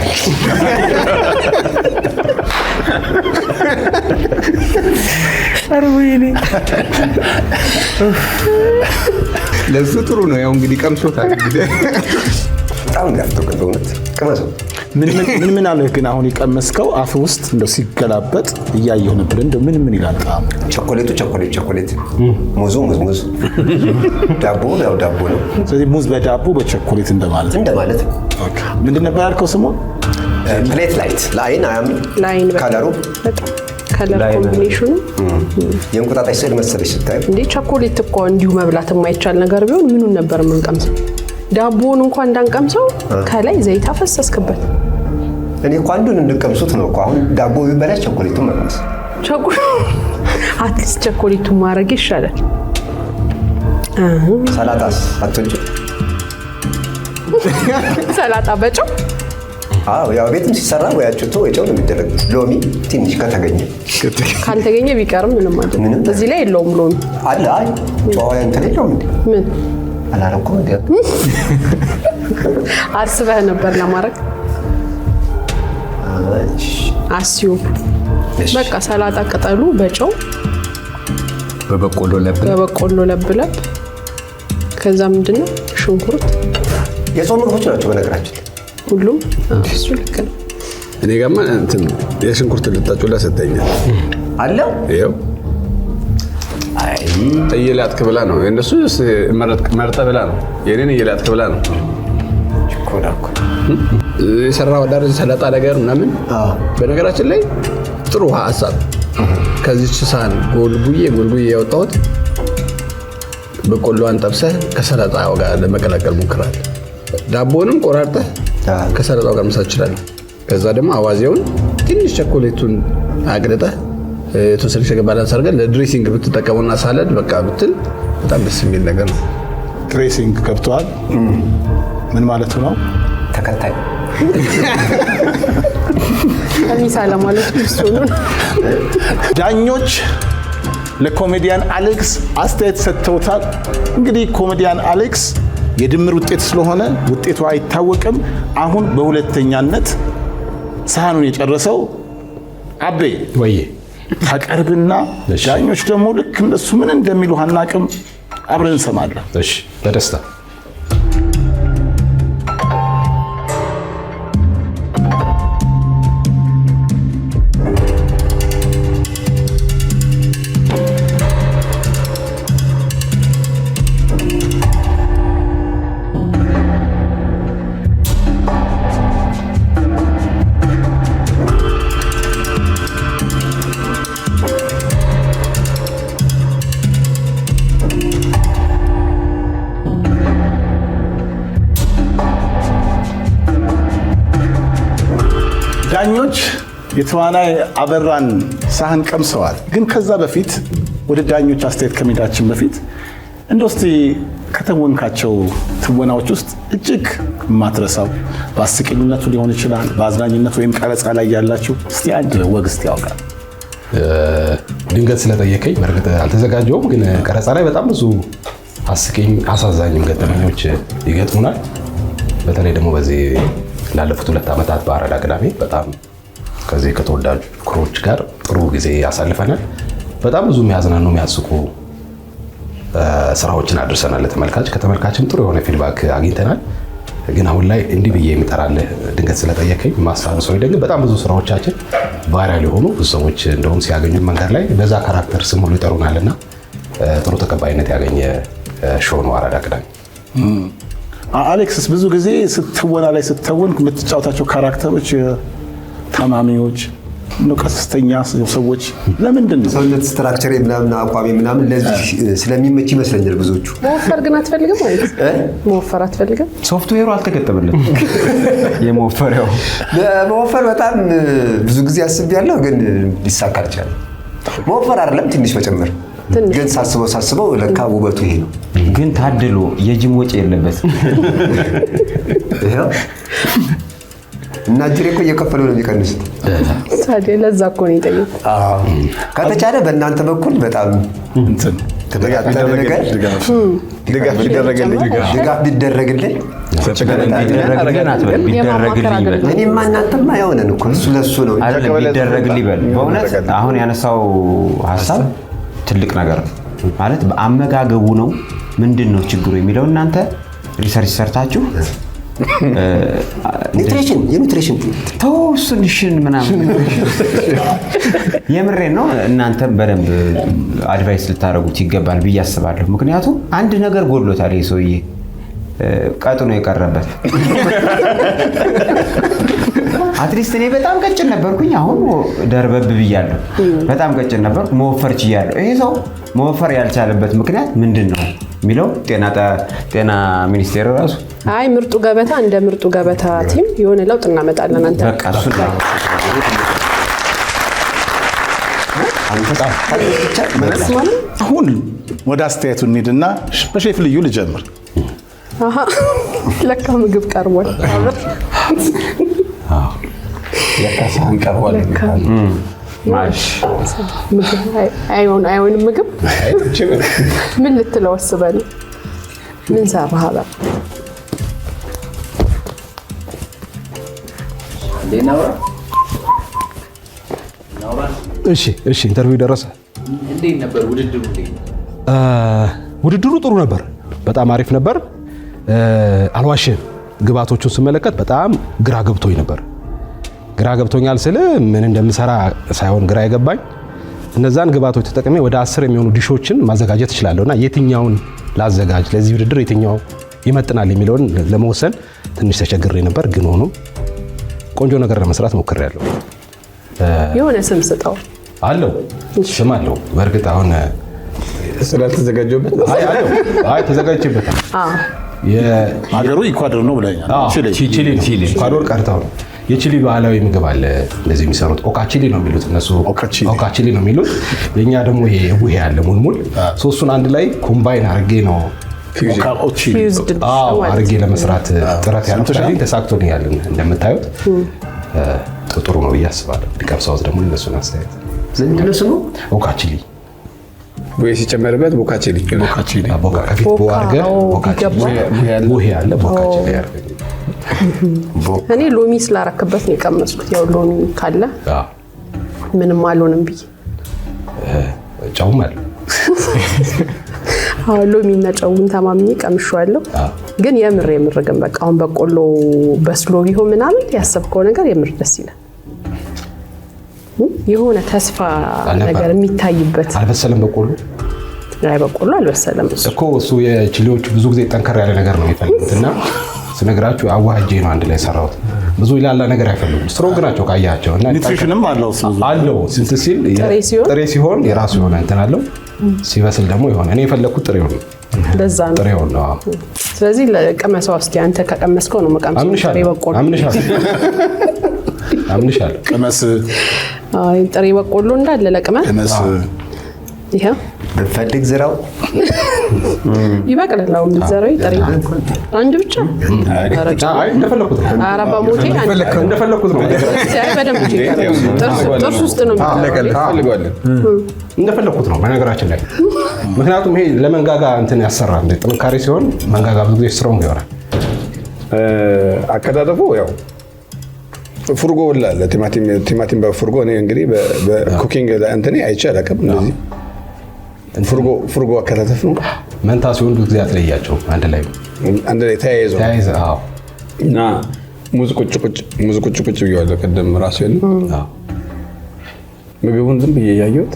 ለሱ ጥሩ ነው። ያው እንግዲህ ቀምሶታል። በጣም ጋርተው በእውነት ቀመሰው። ምን አለ ግን አሁን የቀመስከው አፍ ውስጥ እንደው ሲገላበጥ እያየሁ ነበር። እንደው ምን ይላል ጣዕሙ? ቸኮሌት፣ ሙዙ ሙዝ፣ ዳቦ ነው። ስለዚህ ሙዝ በዳቦ በቸኮሌት እንደማለት ኦኬ። ምንድን ነበር ያልከው ስሙ? ፕሌት ላይት ለአይን አያምም። ከለሩ ከለር ኮምቢኔሽኑ የእንቁጣጣሽ ስዕል መሰለሽ ስታዩ። እንዴ ቸኮሌት እኮ እንዲሁ መብላት የማይቻል ነገር ቢሆን ምኑን ነበር የምንቀምሰው? ዳቦውን እንኳን እንዳንቀምሰው ከላይ ዘይት አፈሰስክበት። እኔ እኮ አንዱን እንድቀምሱት ነው እኮ። አሁን ዳቦ ቢበላሽ ቸኮሌቱን መቅመስ። አትሊስት ቸኮሌቱን ማድረግ ይሻላል። ሰላጣስ አትወጪ? ሰላጣ በጨው አዎ ያው ቤትም ሲሰራ ወይ አጭቶ ወይ ጨው ነው የሚደረገው። ሎሚ ትንሽ ከተገኘ ካልተገኘ ቢቀርም ምንም አይደለም። እዚህ ላይ የለውም ሎሚ አለ። አይ ጨው እንትን የለውም እንዴ? ምን አላረኩም እንዴ? አስበህ ነበር ለማድረግ? አስዩ በቃ ሰላጣ ቅጠሉ በጨው በበቆሎ ለብለብ ከዛ ምንድነው ሽንኩርት የጾም ምግቦች ናቸው በነገራችን ሁሉም እሱ ልክ ነው። እኔ ጋርማ እንትን የሽንኩርት ልጣጩላ ሰጠኛል አለ ይኸው እየላጥክ ብላ ነው የእነሱ መርጠ ብላ ነው የኔን እየላጥክ ብላ ነው ኮዳኮ የሰራው አዳር ሰላጣ ነገር ምናምን በነገራችን ላይ ጥሩ ሀሳብ ከዚች ሳህን ጎልጉዬ ያወጣሁት በቆሎዋን ጠብሰህ ከሰላጣው ጋር ለመቀላቀል ሞክራል። ዳቦንም ቆራርጠህ ከሰላጣው ጋር መስራት ይችላል። ከዛ ደግሞ አዋዜውን ትንሽ ቸኮሌቱን አቅልጠህ የተወሰነ ሸገ ባላንስ አድርገህ ለድሬሲንግ ብትጠቀሙና ሳላድ በቃ ብትል በጣም ደስ የሚል ነገር ነው። ድሬሲንግ ገብቷል። ምን ማለት ነው? ተከታይ ከሚሳ ለማለት ነው። ዳኞች ለኮሜዲያን አሌክስ አስተያየት ሰጥተውታል። እንግዲህ ኮሜዲያን አሌክስ የድምር ውጤት ስለሆነ ውጤቱ አይታወቅም። አሁን በሁለተኛነት ሳህኑን የጨረሰው አቤ ወይ ታቀርብና ዳኞች ደግሞ ልክ እንደሱ ምን እንደሚሉ አናቅም። አብረን እንሰማለን። እሺ በደስታ ዳኞች የተዋናይ አበራን ሳህን ቀምሰዋል። ግን ከዛ በፊት ወደ ዳኞች አስተያየት ከመሄዳችን በፊት እንደው እስቲ ከተወንካቸው ትወናዎች ውስጥ እጅግ የማትረሳው በአስቂኝነቱ ሊሆን ይችላል፣ በአዝናኝነቱ ወይም ቀረጻ ላይ ያላችሁ እስቲ አንድ ወግ እስቲ ያውቃል። ድንገት ስለጠየቀኝ በእርግጥ አልተዘጋጀውም፣ ግን ቀረጻ ላይ በጣም ብዙ አስቂኝ አሳዛኝም ገጠመኞች ይገጥሙናል። በተለይ ደግሞ በዚህ ላለፉት 2 ዓመታት በአራዳ ቅዳሜ በጣም ከዚህ ከተወዳጁ ክሮች ጋር ጥሩ ጊዜ ያሳልፈናል። በጣም ብዙ የሚያዝናኑ የሚያስቁ ስራዎችን አድርሰናል ለተመልካች። ከተመልካችም ጥሩ የሆነ ፊድባክ አግኝተናል። ግን አሁን ላይ እንዲህ ብዬ የሚጠራልህ ድንገት ስለጠየቀኝ ማስታወሰው ደግሞ በጣም ብዙ ስራዎቻችን ቫይራል የሆኑ ብዙ ሰዎች እንደውም ሲያገኙ መንገድ ላይ በዛ ካራክተር ስም ሁሉ ይጠሩናልና ጥሩ ተቀባይነት ያገኘ ሾው ነው አራዳ ቅዳሜ። አሌክስስ ብዙ ጊዜ ስትወና ላይ ስትተውን የምትጫወታቸው ካራክተሮች ታማሚዎች ነው፣ ቀስተኛ ሰዎች ለምንድን ነው? ሰውነት ስትራክቸር ምናምን አቋሚ ምናምን ለዚህ ስለሚመች ይመስለኛል ብዙዎቹ። መወፈር ግን አትፈልግም ማለት መወፈር አትፈልግም? ሶፍትዌሩ አልተገጠመለትም። የመወፈሪያው መወፈር በጣም ብዙ ጊዜ አስቤያለሁ፣ ግን ሊሳካ አልቻለም። መወፈር አይደለም ትንሽ መጨመር፣ ግን ሳስበው ለካ ውበቱ ይሄ ነው። ግን ታድሎ የጂም ወጪ የለበትም። ይሄው እና እጅሬ እኮ እየከፈሉ ነው የሚቀንሱት። ታዲያ ለዛ እኮ ነው የጠየኩት። ከተቻለ በእናንተ በኩል በጣም እንትን ድጋፍ ቢደረግልኝ እኔማ እናንተማ ያው ነን እኮ እሱ ለሱ ነው ቢደረግልኝ በል። በእውነት አሁን ያነሳው ሀሳብ ትልቅ ነገር ነው ማለት በአመጋገቡ ነው። ምንድን ነው ችግሩ የሚለው እናንተ ሪሰርች ሰርታችሁ የኑትሪሽን ተወስንሽን ምናምን የምሬን ነው። እናንተም በደንብ አድቫይስ ልታደርጉት ይገባል ብዬ አስባለሁ። ምክንያቱም አንድ ነገር ጎድሎታል ይሄ ሰውዬ፣ ቀጥኖ የቀረበት። አትሊስት እኔ በጣም ቀጭን ነበርኩኝ፣ አሁን ደርበብ ብያለሁ። በጣም ቀጭን ነበርኩ፣ መወፈር ችያለሁ። ይሄ ሰው መወፈር ያልቻለበት ምክንያት ምንድን ነው የሚለው ጤና ሚኒስቴር ራሱ አይ ምርጡ ገበታ እንደ ምርጡ ገበታ ቲም የሆነ ለውጥ እናመጣለን። አንተ በቃ እሱ ላይ አሁን ወደ አስተያየቱ እንሂድና በሼፍ ልዩ ልጀምር። ለካ ምግብ ቀርቧል። የካሳን ቀርቧል ማሽ አይሆንም ምግብ ምን ልትለው አስበህ ነው? ምን ሰራህ አላ እሺ ኢንተርቪው ደረሰ። እንዴት ነበር ውድድሩ? ውድድሩ ጥሩ ነበር፣ በጣም አሪፍ ነበር። አልዋሽም፣ ግባቶቹን ስመለከት በጣም ግራ ገብቶኝ ነበር። ግራ ገብቶኛል ስለ ምን እንደምሰራ ሳይሆን ግራ የገባኝ እነዛን ግባቶች ተጠቅሜ ወደ 10 የሚሆኑ ዲሾችን ማዘጋጀት እችላለሁና የትኛውን ላዘጋጅ፣ ለዚህ ውድድር የትኛው ይመጥናል የሚለውን ለመወሰን ትንሽ ተቸግሬ ነበር። ግን ሆኖ ቆንጆ ነገር ለመስራት ሞክሬያለሁ። የሆነ ስም ስጠው አለው፣ ስም አለው። በእርግጥ አሁን ስላልተዘጋጀበት አይ ተዘጋጅቼበታል። ሀገሩ ኢኳዶር ነው ብለኛል። ቺሊ ኢኳዶር ቀርተው ነው። የቺሊ ባህላዊ ምግብ አለ እንደዚህ የሚሰሩት ኦካቺሊ ነው የሚሉት እነሱ። ኦካቺሊ ነው የሚሉት። የኛ ደግሞ ይሄ ቡሄ አለ ሙልሙል። ሶስቱን አንድ ላይ ኮምባይን አርጌ ነው አርጌ ለመስራት ጥረት ያደረኩት። ተሳክቶልኛል። እንደምታዩት ጥሩ ነው ብዬ አስባለሁ። ሊቀምሳውት ደግሞ እነሱን አስተያየት ምንድን ነው ስሙ? ኦካቺሊ ቡሄ ሲጨመርበት ቦካቺሊ ከፊት ቡሄ አድርገህ ቡሄ አለ ቦካቺሊ አድርገህ እኔ ሎሚ ስላረከበት ነው የቀመስኩት። ያው ሎሚ ካለ ምንም አልሆንም ብዬ ጨውም አለ። ሎሚና ጨውን ተማምኜ ቀምሼዋለሁ። ግን የምር ግን በቃ አሁን በቆሎ በስሎ ቢሆን ምናምን ያሰብከው ነገር የምር ደስ ይላል። የሆነ ተስፋ ነገር የሚታይበት። አልበሰለም በቆሎ? አይ በቆሎ አልበሰለም እኮ እሱ የቺሊዎች ብዙ ጊዜ ጠንከር ያለ ነገር ነው የሚፈልጉትና ስነግራችሁ አዋህጄ ነው አንድ ላይ ሰራሁት። ብዙ ይላላ ነገር አይፈልጉም። ስትሮንግ ናቸው ካያቸው እና ኒትሪሽንም አለው ስንት ሲል ጥሬ ሲሆን የራሱ የሆነ እንትን አለው። ሲበስል ደግሞ የሆነ እኔ የፈለኩት ጥሬው ነው። ለዛ ነው ጥሬው ነው። ስለዚህ ለቀመሰው እስኪ አንተ ከቀመስከው ነው መቀምሰው። ጥሬ በቆሎ አምንሻለሁ። ቀመስ። አይ ጥሬ በቆሎ እንዳለ ለቀመስ ቀመስ። ይሄ ብፈልግ ዝራው ይበቅላል። አሁን ዘራው ጥሬ አንድ ብቻ አይ እንደፈለኩት ነው። ኧረ በሞቴ እንደፈለኩት ነው። አይ በደንብ ጥርስ ውስጥ ነው ፈልጓለን። እንደፈለኩት ነው በነገራችን ላይ። ምክንያቱም ይሄ ለመንጋጋ እንትን ያሰራል። ጥንካሬ ሲሆን መንጋጋ ብዙ ጊዜ ስትሮንግ ይሆናል። አከታተፉ ያው ፉርጎ ወላለ ቲማቲም በፉርጎ እኔ እንግዲህ በኩኪንግ እንትን አይቼ አላውቅም። እንደዚህ ፉርጎ አከታተፍ ነው። መንታ ሲሆን ብዙ ጊዜ አትለያቸው አንድ ላይ ተያይዘው እና ሙዝ ቁጭ ብዬዋለሁ ቅድም ራሱ የለ ምግቡን ዝም ብዬ እያየሁት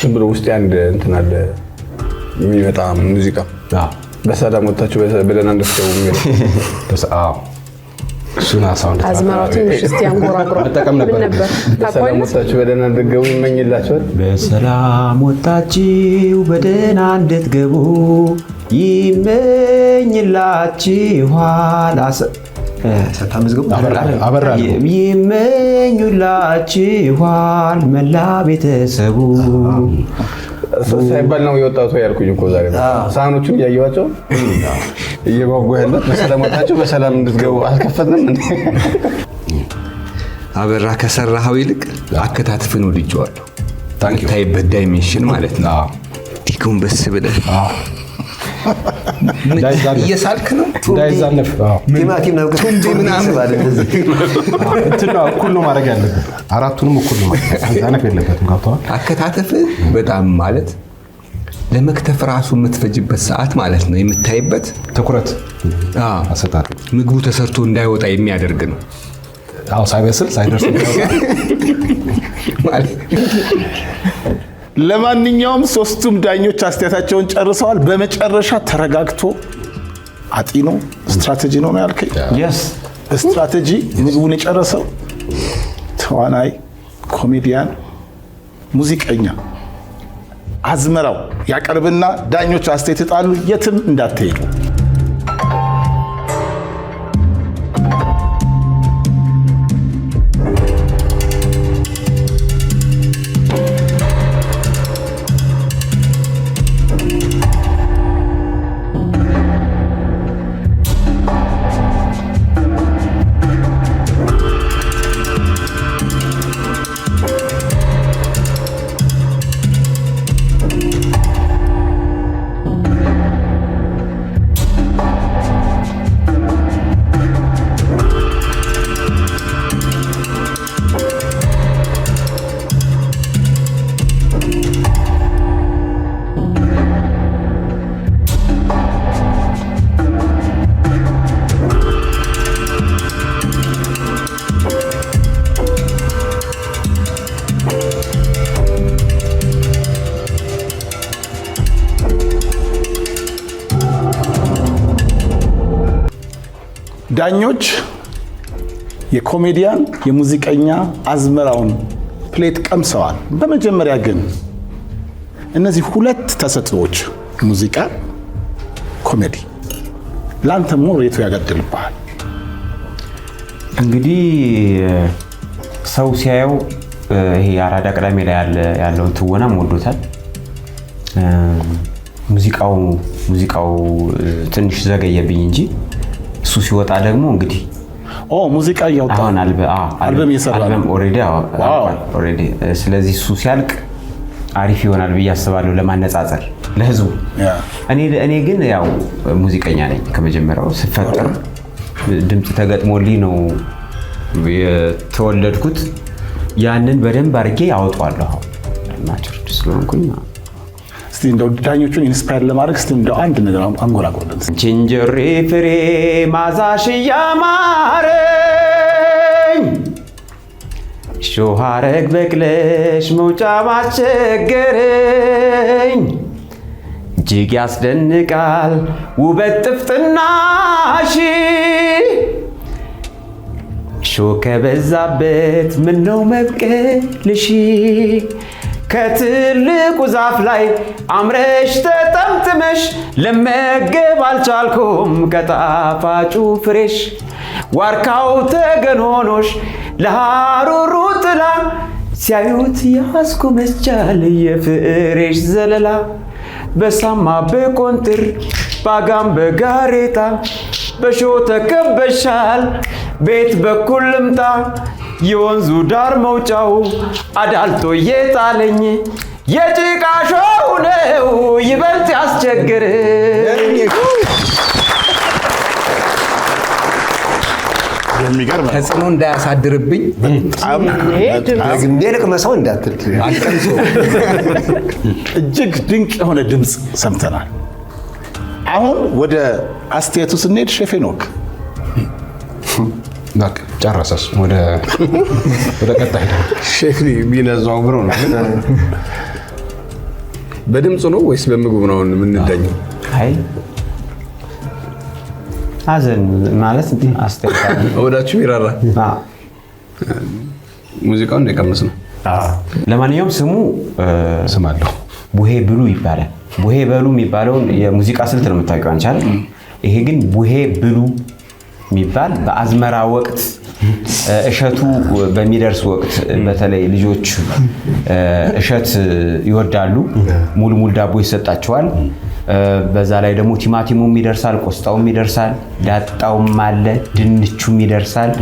ዝም ብሎ ውስጥ አንድ እንትን አለ የሚመጣ ሙዚቃ በሰላም ወጣችሁ በደህና እንደፍተው እሱና ሳውንድ አዝመራቱን እስቲ አንጎራጉራ መጠቀም ነበር። በሰላም ወጣችሁ በደህና እንድትገቡ ይመኝላችኋል። በሰላም ወጣችሁ በደህና እንድትገቡ ይመኝላችኋል። ይመኙላችኋል መላ ቤተሰቡ ሳይባል ነው የወጣቱ ያልኩኝ እኮ ዛሬ ሳህኖቹን እያየኋቸው እየጓጓ ያለት በሰላም ወጣችሁ በሰላም እንድትገቡ አልከፈትንም እንዴ? አበራ ከሰራኸው ይልቅ አከታትፍን ወድጄዋለሁ። ታይበት ዳይሜንሽን ማለት ነው። ዲኮምበስ ብለህ እየሳልክ ነው እንዳይዛነፍ ቲማቲም ነው ምናምን እንትና እኩል ነው ማድረግ ያለብን። አራቱንም እኩል ነው ማድረግ የለበትም። ገብቶሃል? አከታተፍ በጣም ማለት ለመክተፍ ራሱ የምትፈጅበት ሰዓት ማለት ነው። የምታይበት ትኩረት አሰጣጥ ምግቡ ተሰርቶ እንዳይወጣ የሚያደርግ ነው። አዎ ሳይበስል ሳይደርስ ማለት ለማንኛውም ሶስቱም ዳኞች አስተያየታቸውን ጨርሰዋል። በመጨረሻ ተረጋግቶ አጢኖ ስትራቴጂ ነው ያልከኝ? ስትራቴጂ ምግቡን የጨረሰው ተዋናይ፣ ኮሜዲያን፣ ሙዚቀኛ አዝመራው ያቀርብና ዳኞች አስተያየት ይጣሉ። የትም እንዳትሄዱ። ዳኞች የኮሜዲያን የሙዚቀኛ አዝመራውን ፕሌት ቀምሰዋል። በመጀመሪያ ግን እነዚህ ሁለት ተሰጥኦዎች ሙዚቃ፣ ኮሜዲ ላንተ ሞር የቱ ያጋድልብሃል? እንግዲህ ሰው ሲያየው ይሄ የአራዳ ቅዳሜ ላይ ያለውን ትወናም ወዶታል። ሙዚቃው ትንሽ ዘገየብኝ እንጂ እሱ ሲወጣ ደግሞ እንግዲህ ሙዚቃ እያወጣ አሁን አልበም እየሰራ ነው ኦልሬዲ። ስለዚህ እሱ ሲያልቅ አሪፍ ይሆናል ብዬ አስባለሁ ለማነጻጸር ለህዝቡ። እኔ ግን ያው ሙዚቀኛ ነኝ ከመጀመሪያው ስፈጠር ድምፅ ተገጥሞልኝ ነው የተወለድኩት። ያንን በደንብ አድርጌ ያወጣዋለሁ ማቹርድ ስለሆንኩኝ። እስቲ እንደው ዳኞቹን ኢንስፓየር ለማድረግ እስቲ እንደው አንድ ነገር አንጎራጉረን። ችንጀሬ ፍሬ ማዛሽ ያማረኝ ሾህ ሐረግ በቅለሽ መውጫ ማስቸገረኝ እጅግ ያስደንቃል ውበት ጥፍጥናሽ ሾህ ከበዛበት ምነው መብቀልሽ ከትልቁ ዛፍ ላይ አምረሽ ተጠምጥመሽ ለመገብ አልቻልኩም ከጣፋጩ ፍሬሽ ዋርካው ተገን ሆኖሽ ለሐሩሩ ጥላ ሲያዩት ያስጎመጃል የፍሬሽ ዘለላ በሳማ በቆንጥር ባጋም በጋሬጣ በሾህ ተከበሻል ቤት በኩል ልምጣ የወንዙ ዳር መውጫው አዳልጦ የጣለኝ የጭቃ ሾው ነው ይበልጥ ያስቸግር። የሚገርም ተጽዕኖ እንዳያሳድርብኝ ደግሜ ልቅመሰው እንዳትል እጅግ ድንቅ የሆነ ድምፅ ሰምተናል። አሁን ወደ አስተያየቱ ስንሄድ ሼፍ ሄኖክ ጨረሰስ ወደ ቀጣይ ሼፍ ቢነዛው ብሎ ነው። በድምፁ ነው ወይስ በምግቡ ነው የምንዳኘው? አይ ሀዘን ማለት አስተያየት ወዳችሁ ይራራ ሙዚቃውን እንደቀመስ ነው። ለማንኛውም ስም አለው ቡሄ ብሉ ይባላል። ቡሄ በሉ የሚባለውን የሙዚቃ ስልት ነው የምታውቂው አንቺ አይደል? ይሄ ግን ቡሄ ብሉ የሚባል በአዝመራ ወቅት እሸቱ በሚደርስ ወቅት በተለይ ልጆች እሸት ይወዳሉ። ሙልሙል ዳቦ ይሰጣቸዋል። በዛ ላይ ደግሞ ቲማቲሙም ይደርሳል፣ ቆስጣውም ይደርሳል፣ ዳጣውም አለ፣ ድንቹም ይደርሳል።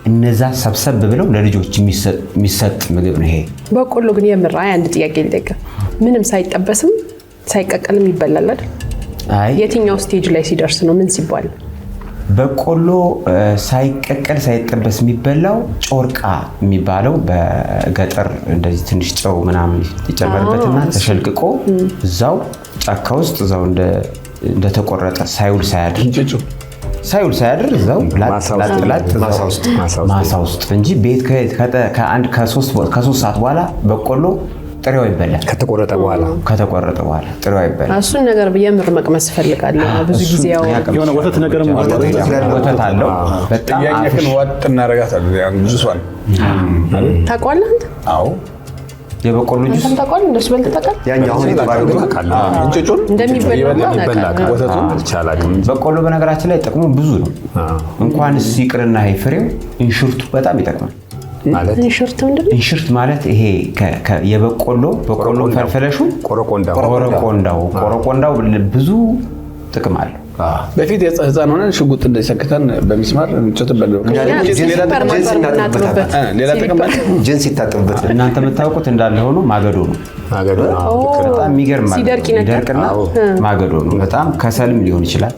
እነዛ ሰብሰብ ብለው ለልጆች የሚሰጥ ምግብ ነው ይሄ። በቆሎ ግን የምር አንድ ጥያቄ ልጠይቅ። ምንም ሳይጠበስም ሳይቀቀልም ይበላል አይደል? የትኛው ስቴጅ ላይ ሲደርስ ነው ምን ሲባል? በቆሎ ሳይቀቀል ሳይጠበስ የሚበላው ጮርቃ የሚባለው በገጠር እንደዚህ ትንሽ ጨው ምናምን ይጨመርበትና ተሸልቅቆ እዛው ጫካ ውስጥ እዛው እንደተቆረጠ ሳይውል ሳያድር እዛው ማሳ ውስጥ እንጂ ቤት ከ3 ሰዓት በኋላ በቆሎ ጥሬው ይበላል። ከተቆረጠ በኋላ ጥሬው ይበላል። እሱን ነገር የምር መቅመስ እፈልጋለሁ። ብዙ ጊዜ ያው የሆነ ወተት ነገርም ወተት አለው። በጣም ጥያቄን ወጥ እናደርጋታለን። ያን ጁሷን ታውቀዋለህ አንተ? አዎ የበቆሎ ጁስ ታውቀዋለህ? እንደሱ በልተህ ታውቃለህ? ያኛው አሁን የተባለው እንጭጩን እንደሚበላ በቆሎ በነገራችን ላይ ጥቅሙ ብዙ ነው። እንኳንስ ይቅርና ይሄ ፍሬው እንሽርቱ በጣም ይጠቅማል። እንሽርት ማለት ይሄ የበቆሎ ፈልፈለሹ ቆረቆንዳው ብዙ ብዙ ጥቅም አለው። በፊት ህፃን ሆነን ሽጉጥ እንደሰክተን በሚስማር እንጨትበት ሌላ ጥቅም ጅንስ ይታጠብበት። እናንተ የምታውቁት እንዳለ ሆኖ ማገዶ ነው። በጣም የሚገርም ይደርቅና ማገዶ ነው። በጣም ከሰልም ሊሆን ይችላል፣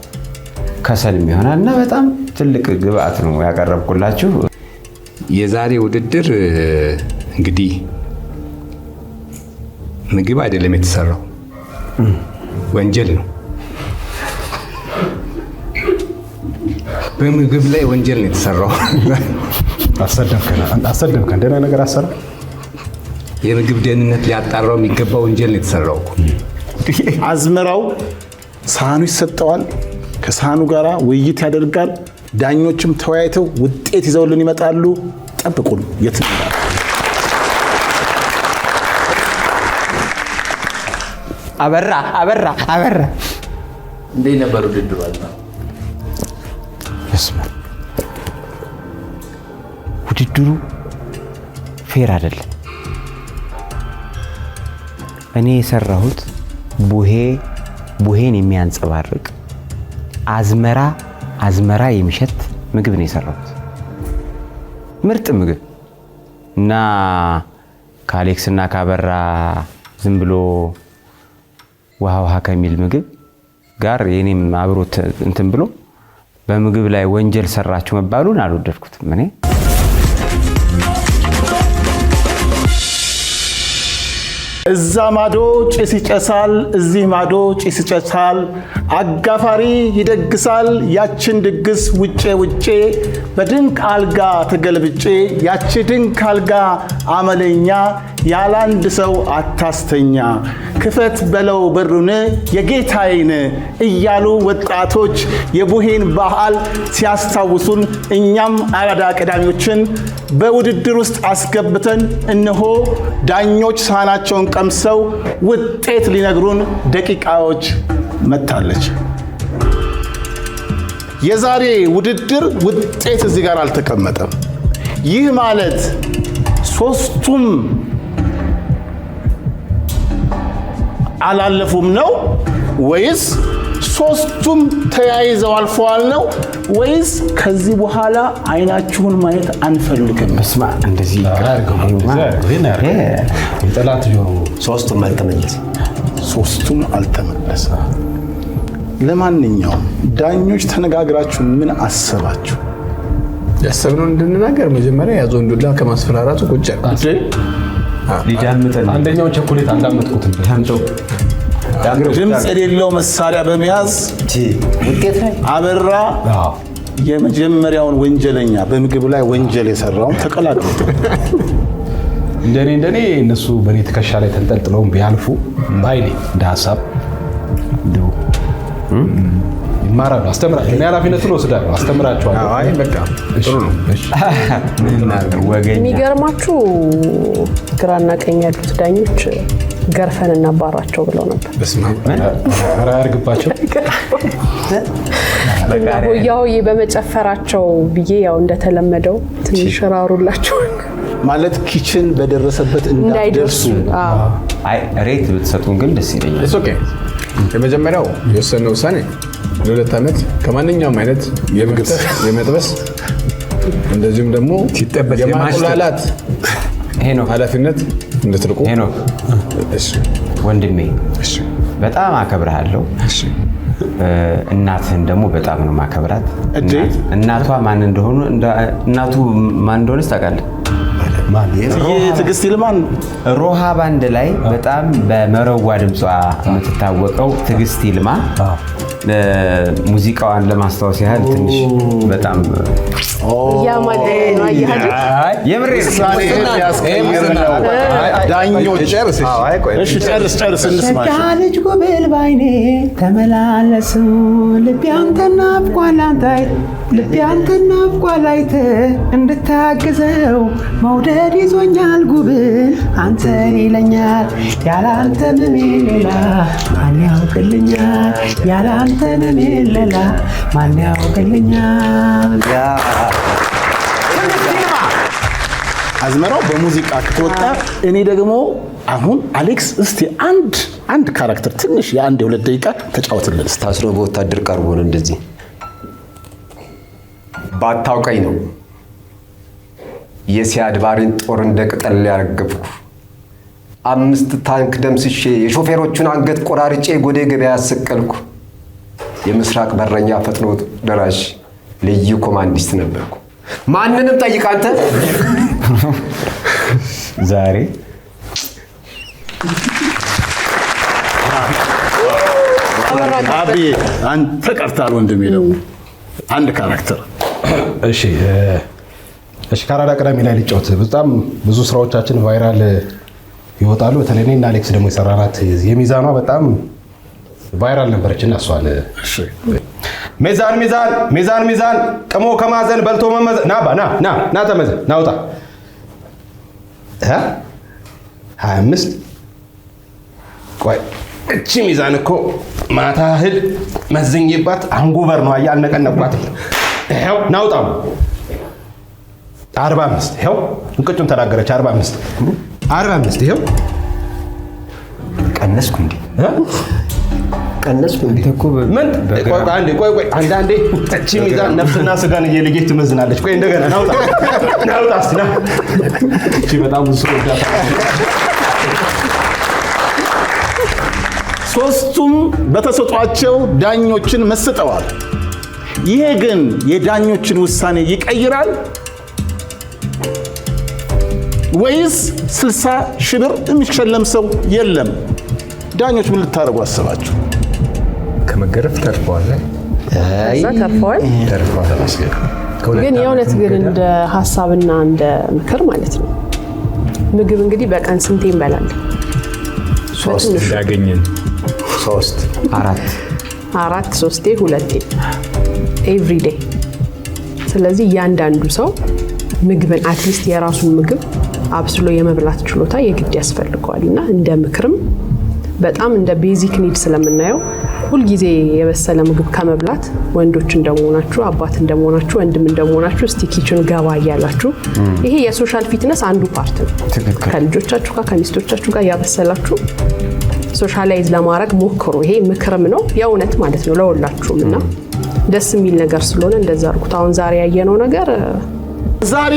ከሰልም ይሆናል እና በጣም ትልቅ ግብአት ነው ያቀረብኩላችሁ። የዛሬ ውድድር እንግዲህ ምግብ አይደለም የተሰራው፣ ወንጀል ነው። በምግብ ላይ ወንጀል ነው የተሰራው። አሰደብከን ደህና ነገር አሰራ። የምግብ ደህንነት ሊያጣራው የሚገባ ወንጀል ነው የተሰራው። አዝመራው ሳህኑ ይሰጠዋል፣ ከሳህኑ ጋራ ውይይት ያደርጋል። ዳኞችም ተወያይተው ውጤት ይዘውልን ይመጣሉ። ጠብቁን። የት ነው አበራ እንዴት ነበር ውድድሩ? ውድድሩ ፌር አይደለም። እኔ የሰራሁት ቡሄን የሚያንጸባርቅ አዝመራ የሚሸት ምግብ ነው የሰራሁት። ምርጥ ምግብ እና ከአሌክስ እና ካበራ ዝም ብሎ ውሃ ከሚል ምግብ ጋር የኔም አብሮት እንትን ብሎ በምግብ ላይ ወንጀል ሰራችሁ መባሉን አልወደድኩትም እኔ። እዛ ማዶ ጭስ ይጨሳል፣ እዚህ ማዶ ጭስ ይጨሳል። አጋፋሪ ይደግሳል ያችን ድግስ ውጬ በድንቅ አልጋ ተገልብጬ ያቺ ድንቅ አልጋ አመለኛ ያላንድ ሰው አታስተኛ። ክፈት በለው በሩን የጌታዬን እያሉ ወጣቶች የቡሄን ባህል ሲያስታውሱን እኛም አራዳ ቀዳሚዎችን በውድድር ውስጥ አስገብተን እነሆ ዳኞች ሳህናቸውን ቀምሰው ውጤት ሊነግሩን ደቂቃዎች መጥታለች። የዛሬ ውድድር ውጤት እዚህ ጋር አልተቀመጠም። ይህ ማለት ሶስቱም አላለፉም ነው ወይስ ሶስቱም ተያይዘው አልፈዋል ነው ወይስ ከዚህ በኋላ አይናችሁን ማየት አንፈልግም? እስማ እንደዚህ የጠላት ጆሮ ሶስቱም አልተመለሰም። ለማንኛውም ዳኞች ተነጋግራችሁ ምን አሰባችሁ? ያሰብነውን እንድንናገር መጀመሪያ ያዞን ዱላ ከማስፈራራቱ ቁጭ ሊዳምጠን አንደኛውን ቸኮሌት አንዳመጥኩት ድምፅ የሌለው መሳሪያ በመያዝ ውጤት ላይ አበራ የመጀመሪያውን ወንጀለኛ በምግብ ላይ ወንጀል የሰራውን ተቀላቀሉ። እንደኔ እነሱ በኔ ትከሻ ላይ ተንጠልጥለው ቢያልፉ ባይኔ እንደ ሀሳብ ይማራሉ፣ አስተምራለሁ። እኔ ኃላፊነቱን ወስዳለሁ፣ አስተምራቸዋለሁ። አይ በቃ ጥሩ ነው። የሚገርማችሁ ግራና ቀኝ ያሉት ዳኞች ገርፈን እናባራቸው ብለው ነበር። ኧረ ያርግባቸው። ሆያሆዬ በመጨፈራቸው ብዬ ያው እንደተለመደው ትንሽ ራሩላቸው ማለት ኪችን በደረሰበት እንዳይደርሱ። አይ ሬት ብትሰጡን ግን ደስ ይለኛል። ኦኬ የመጀመሪያው የወሰነው ውሳኔ ለ2 ዓመት ከማንኛውም አይነት የመጥበስ እንደዚሁም ደግሞ የማቁላላት ኃላፊነት እንድትርቁ። ሄኖክ ወንድሜ በጣም አከብርሃለሁ። እናትህን ደግሞ በጣም ነው ማከብራት። እናቷ ማን እንደሆነች ታውቃለህ? ትዕግስት ይልማን ሮሃ ባንድ ላይ በጣም በመረዋ ድምጿ የምትታወቀው ትዕግስት ይልማ ሙዚቃዋን ለማስታወስ ያህል ትንሽ በጣም ልጅ ጉብል ባይኔ ተመላለሱ ልቤ አንተን ናፍቋል አይተህ እንድታግዘው መውደድ ይዞኛል ጉብል አንተን ይለኛል ያላንተ ምን ሌላ ማን ያውቅልኛል ያላንተ ምን ሌላ ማን ያውቅልኛል። አዝመራው በሙዚቃ ከተወጣ እኔ ደግሞ አሁን አሌክስ እስቲ አንድ ካራክተር ትንሽ የ1-2 ደቂቃ ተጫወትልን። ታስሮ በወታደር ቀርቦ ነው እንደዚህ ባታውቀኝ ነው የሲያድ ባሬን ጦር እንደ ቅጠል ያረገፍኩ 5 ታንክ ደምስሼ የሾፌሮቹን አንገት ቆራርጬ ጎዴ ገበያ ያሰቀልኩ የምስራቅ በረኛ ፈጥኖ ደራሽ ልዩ ኮማንዲስት ነበርኩ። ማንንም ጠይቅ አንተ ዛሬ አቢ አንተ ቀርታል ወንድሜ ነው አንድ ካራክተር። እሺ ካራዳ ቀዳሚ ላይ ልጫወት። በጣም ብዙ ስራዎቻችን ቫይራል ይወጣሉ። በተለይ እኔና አሌክስ ደግሞ የሰራናት የሚዛኗ በጣም ቫይራል ነበረች እና እሷን ሚዛን ሚዛን ሚዛን ሚዛን ቅሞ ከማዘን በልቶ መመዘን ና ተመዘን ናውጣ 25 ቆይ እቺ ሚዛን እኮ ማታ እህል መዝኝባት አንጎበር ነው አያልነቀነቋት ይሄው ናውጣው 45 ይሄው እንቅጩን ተናገረች 45 ይሄው ቀነስኩ እንዴ ምን ቆይ አንዳንዴ እቺ ሚዛን ነፍስና ስጋን እየለየች ትመዝናለች። ቆይ እንደገና ናውጣ እስቲ ና እቺ በጣም ብዙ ወዳታ ሶስቱም በተሰጧቸው ዳኞችን መስጠዋል። ይሄ ግን የዳኞችን ውሳኔ ይቀይራል ወይስ 60 ሺህ ብር የሚሸለም ሰው የለም? ዳኞች ምን ልታረጉ አስባችሁ? ከመገረፍ ተርፈዋል። እዛ ተርፈዋል። ግን የእውነት ግን እንደ ሀሳብና እንደ ምክር ማለት ነው ምግብ እንግዲህ በቀን ስንቴ እንበላለን? 3 ያገኘን 3 4 3 2 ኤቭሪ ዴይ። ስለዚህ እያንዳንዱ ሰው ምግብን አትሊስት የራሱን ምግብ አብስሎ የመብላት ችሎታ የግድ ያስፈልገዋል እና እንደ ምክርም በጣም እንደ ቤዚክ ኒድ ስለምናየው ሁልጊዜ የበሰለ ምግብ ከመብላት ወንዶች እንደመሆናችሁ አባት እንደመሆናችሁ ወንድም እንደመሆናችሁ እስቲ ኪችን ገባ እያላችሁ ይሄ የሶሻል ፊትነስ አንዱ ፓርት ነው። ከልጆቻችሁ ጋር ከሚስቶቻችሁ ጋር ያበሰላችሁ ሶሻላይዝ ለማድረግ ሞክሩ። ይሄ ምክርም ነው የእውነት ማለት ነው ለሁላችሁም እና ደስ የሚል ነገር ስለሆነ እንደዛ አድርጉት። አሁን ዛሬ ያየነው ነገር ዛሬ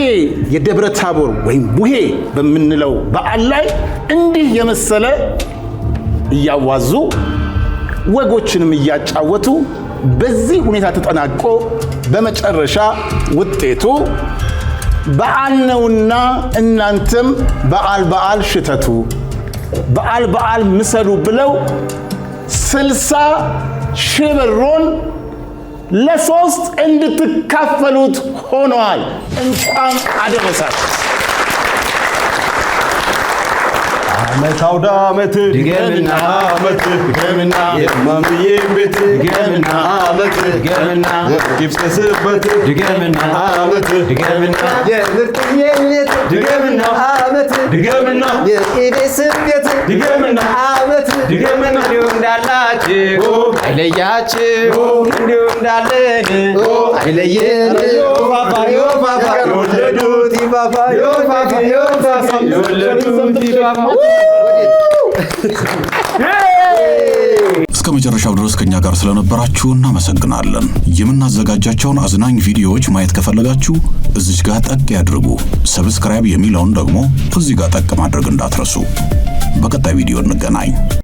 የደብረ ታቦር ወይም ቡሄ በምንለው በዓል ላይ እንዲህ የመሰለ እያዋዙ ወጎችንም እያጫወቱ በዚህ ሁኔታ ተጠናቆ በመጨረሻ ውጤቱ በዓል ነውና እናንተም በዓል ሽተቱ በዓል ምሰሉ ብለው 60 ሺህ ብሩን ለ3 እንድትካፈሉት ሆኗል። እንኳን አደረሳችሁ። ዓመት አውደ ዓመት ድገምና ድገምና የማምዬ ቤት ድገምና ድገምና ይብሰስበት ድገምና ዓመት ድገምና የምርጥዬነት ድገምና ዓመት ድገምና የኢቤስም ቤት ድገምና ዓመት ድገምና እንዲሁ እንዳላችሁ አይለያችሁ እንዲሁ እንዳለን አይለየን ዮፋፋ የወለዱት ይፋፋ ዮፋፋ የወለዱት ይፋፋ እስከ መጨረሻው ድረስ ከኛ ጋር ስለነበራችሁ እናመሰግናለን። የምናዘጋጃቸውን አዝናኝ ቪዲዮዎች ማየት ከፈለጋችሁ እዚህ ጋር ጠቅ ያድርጉ። ሰብስክራይብ የሚለውን ደግሞ እዚህ ጋር ጠቅ ማድረግ እንዳትረሱ። በቀጣይ ቪዲዮ እንገናኝ።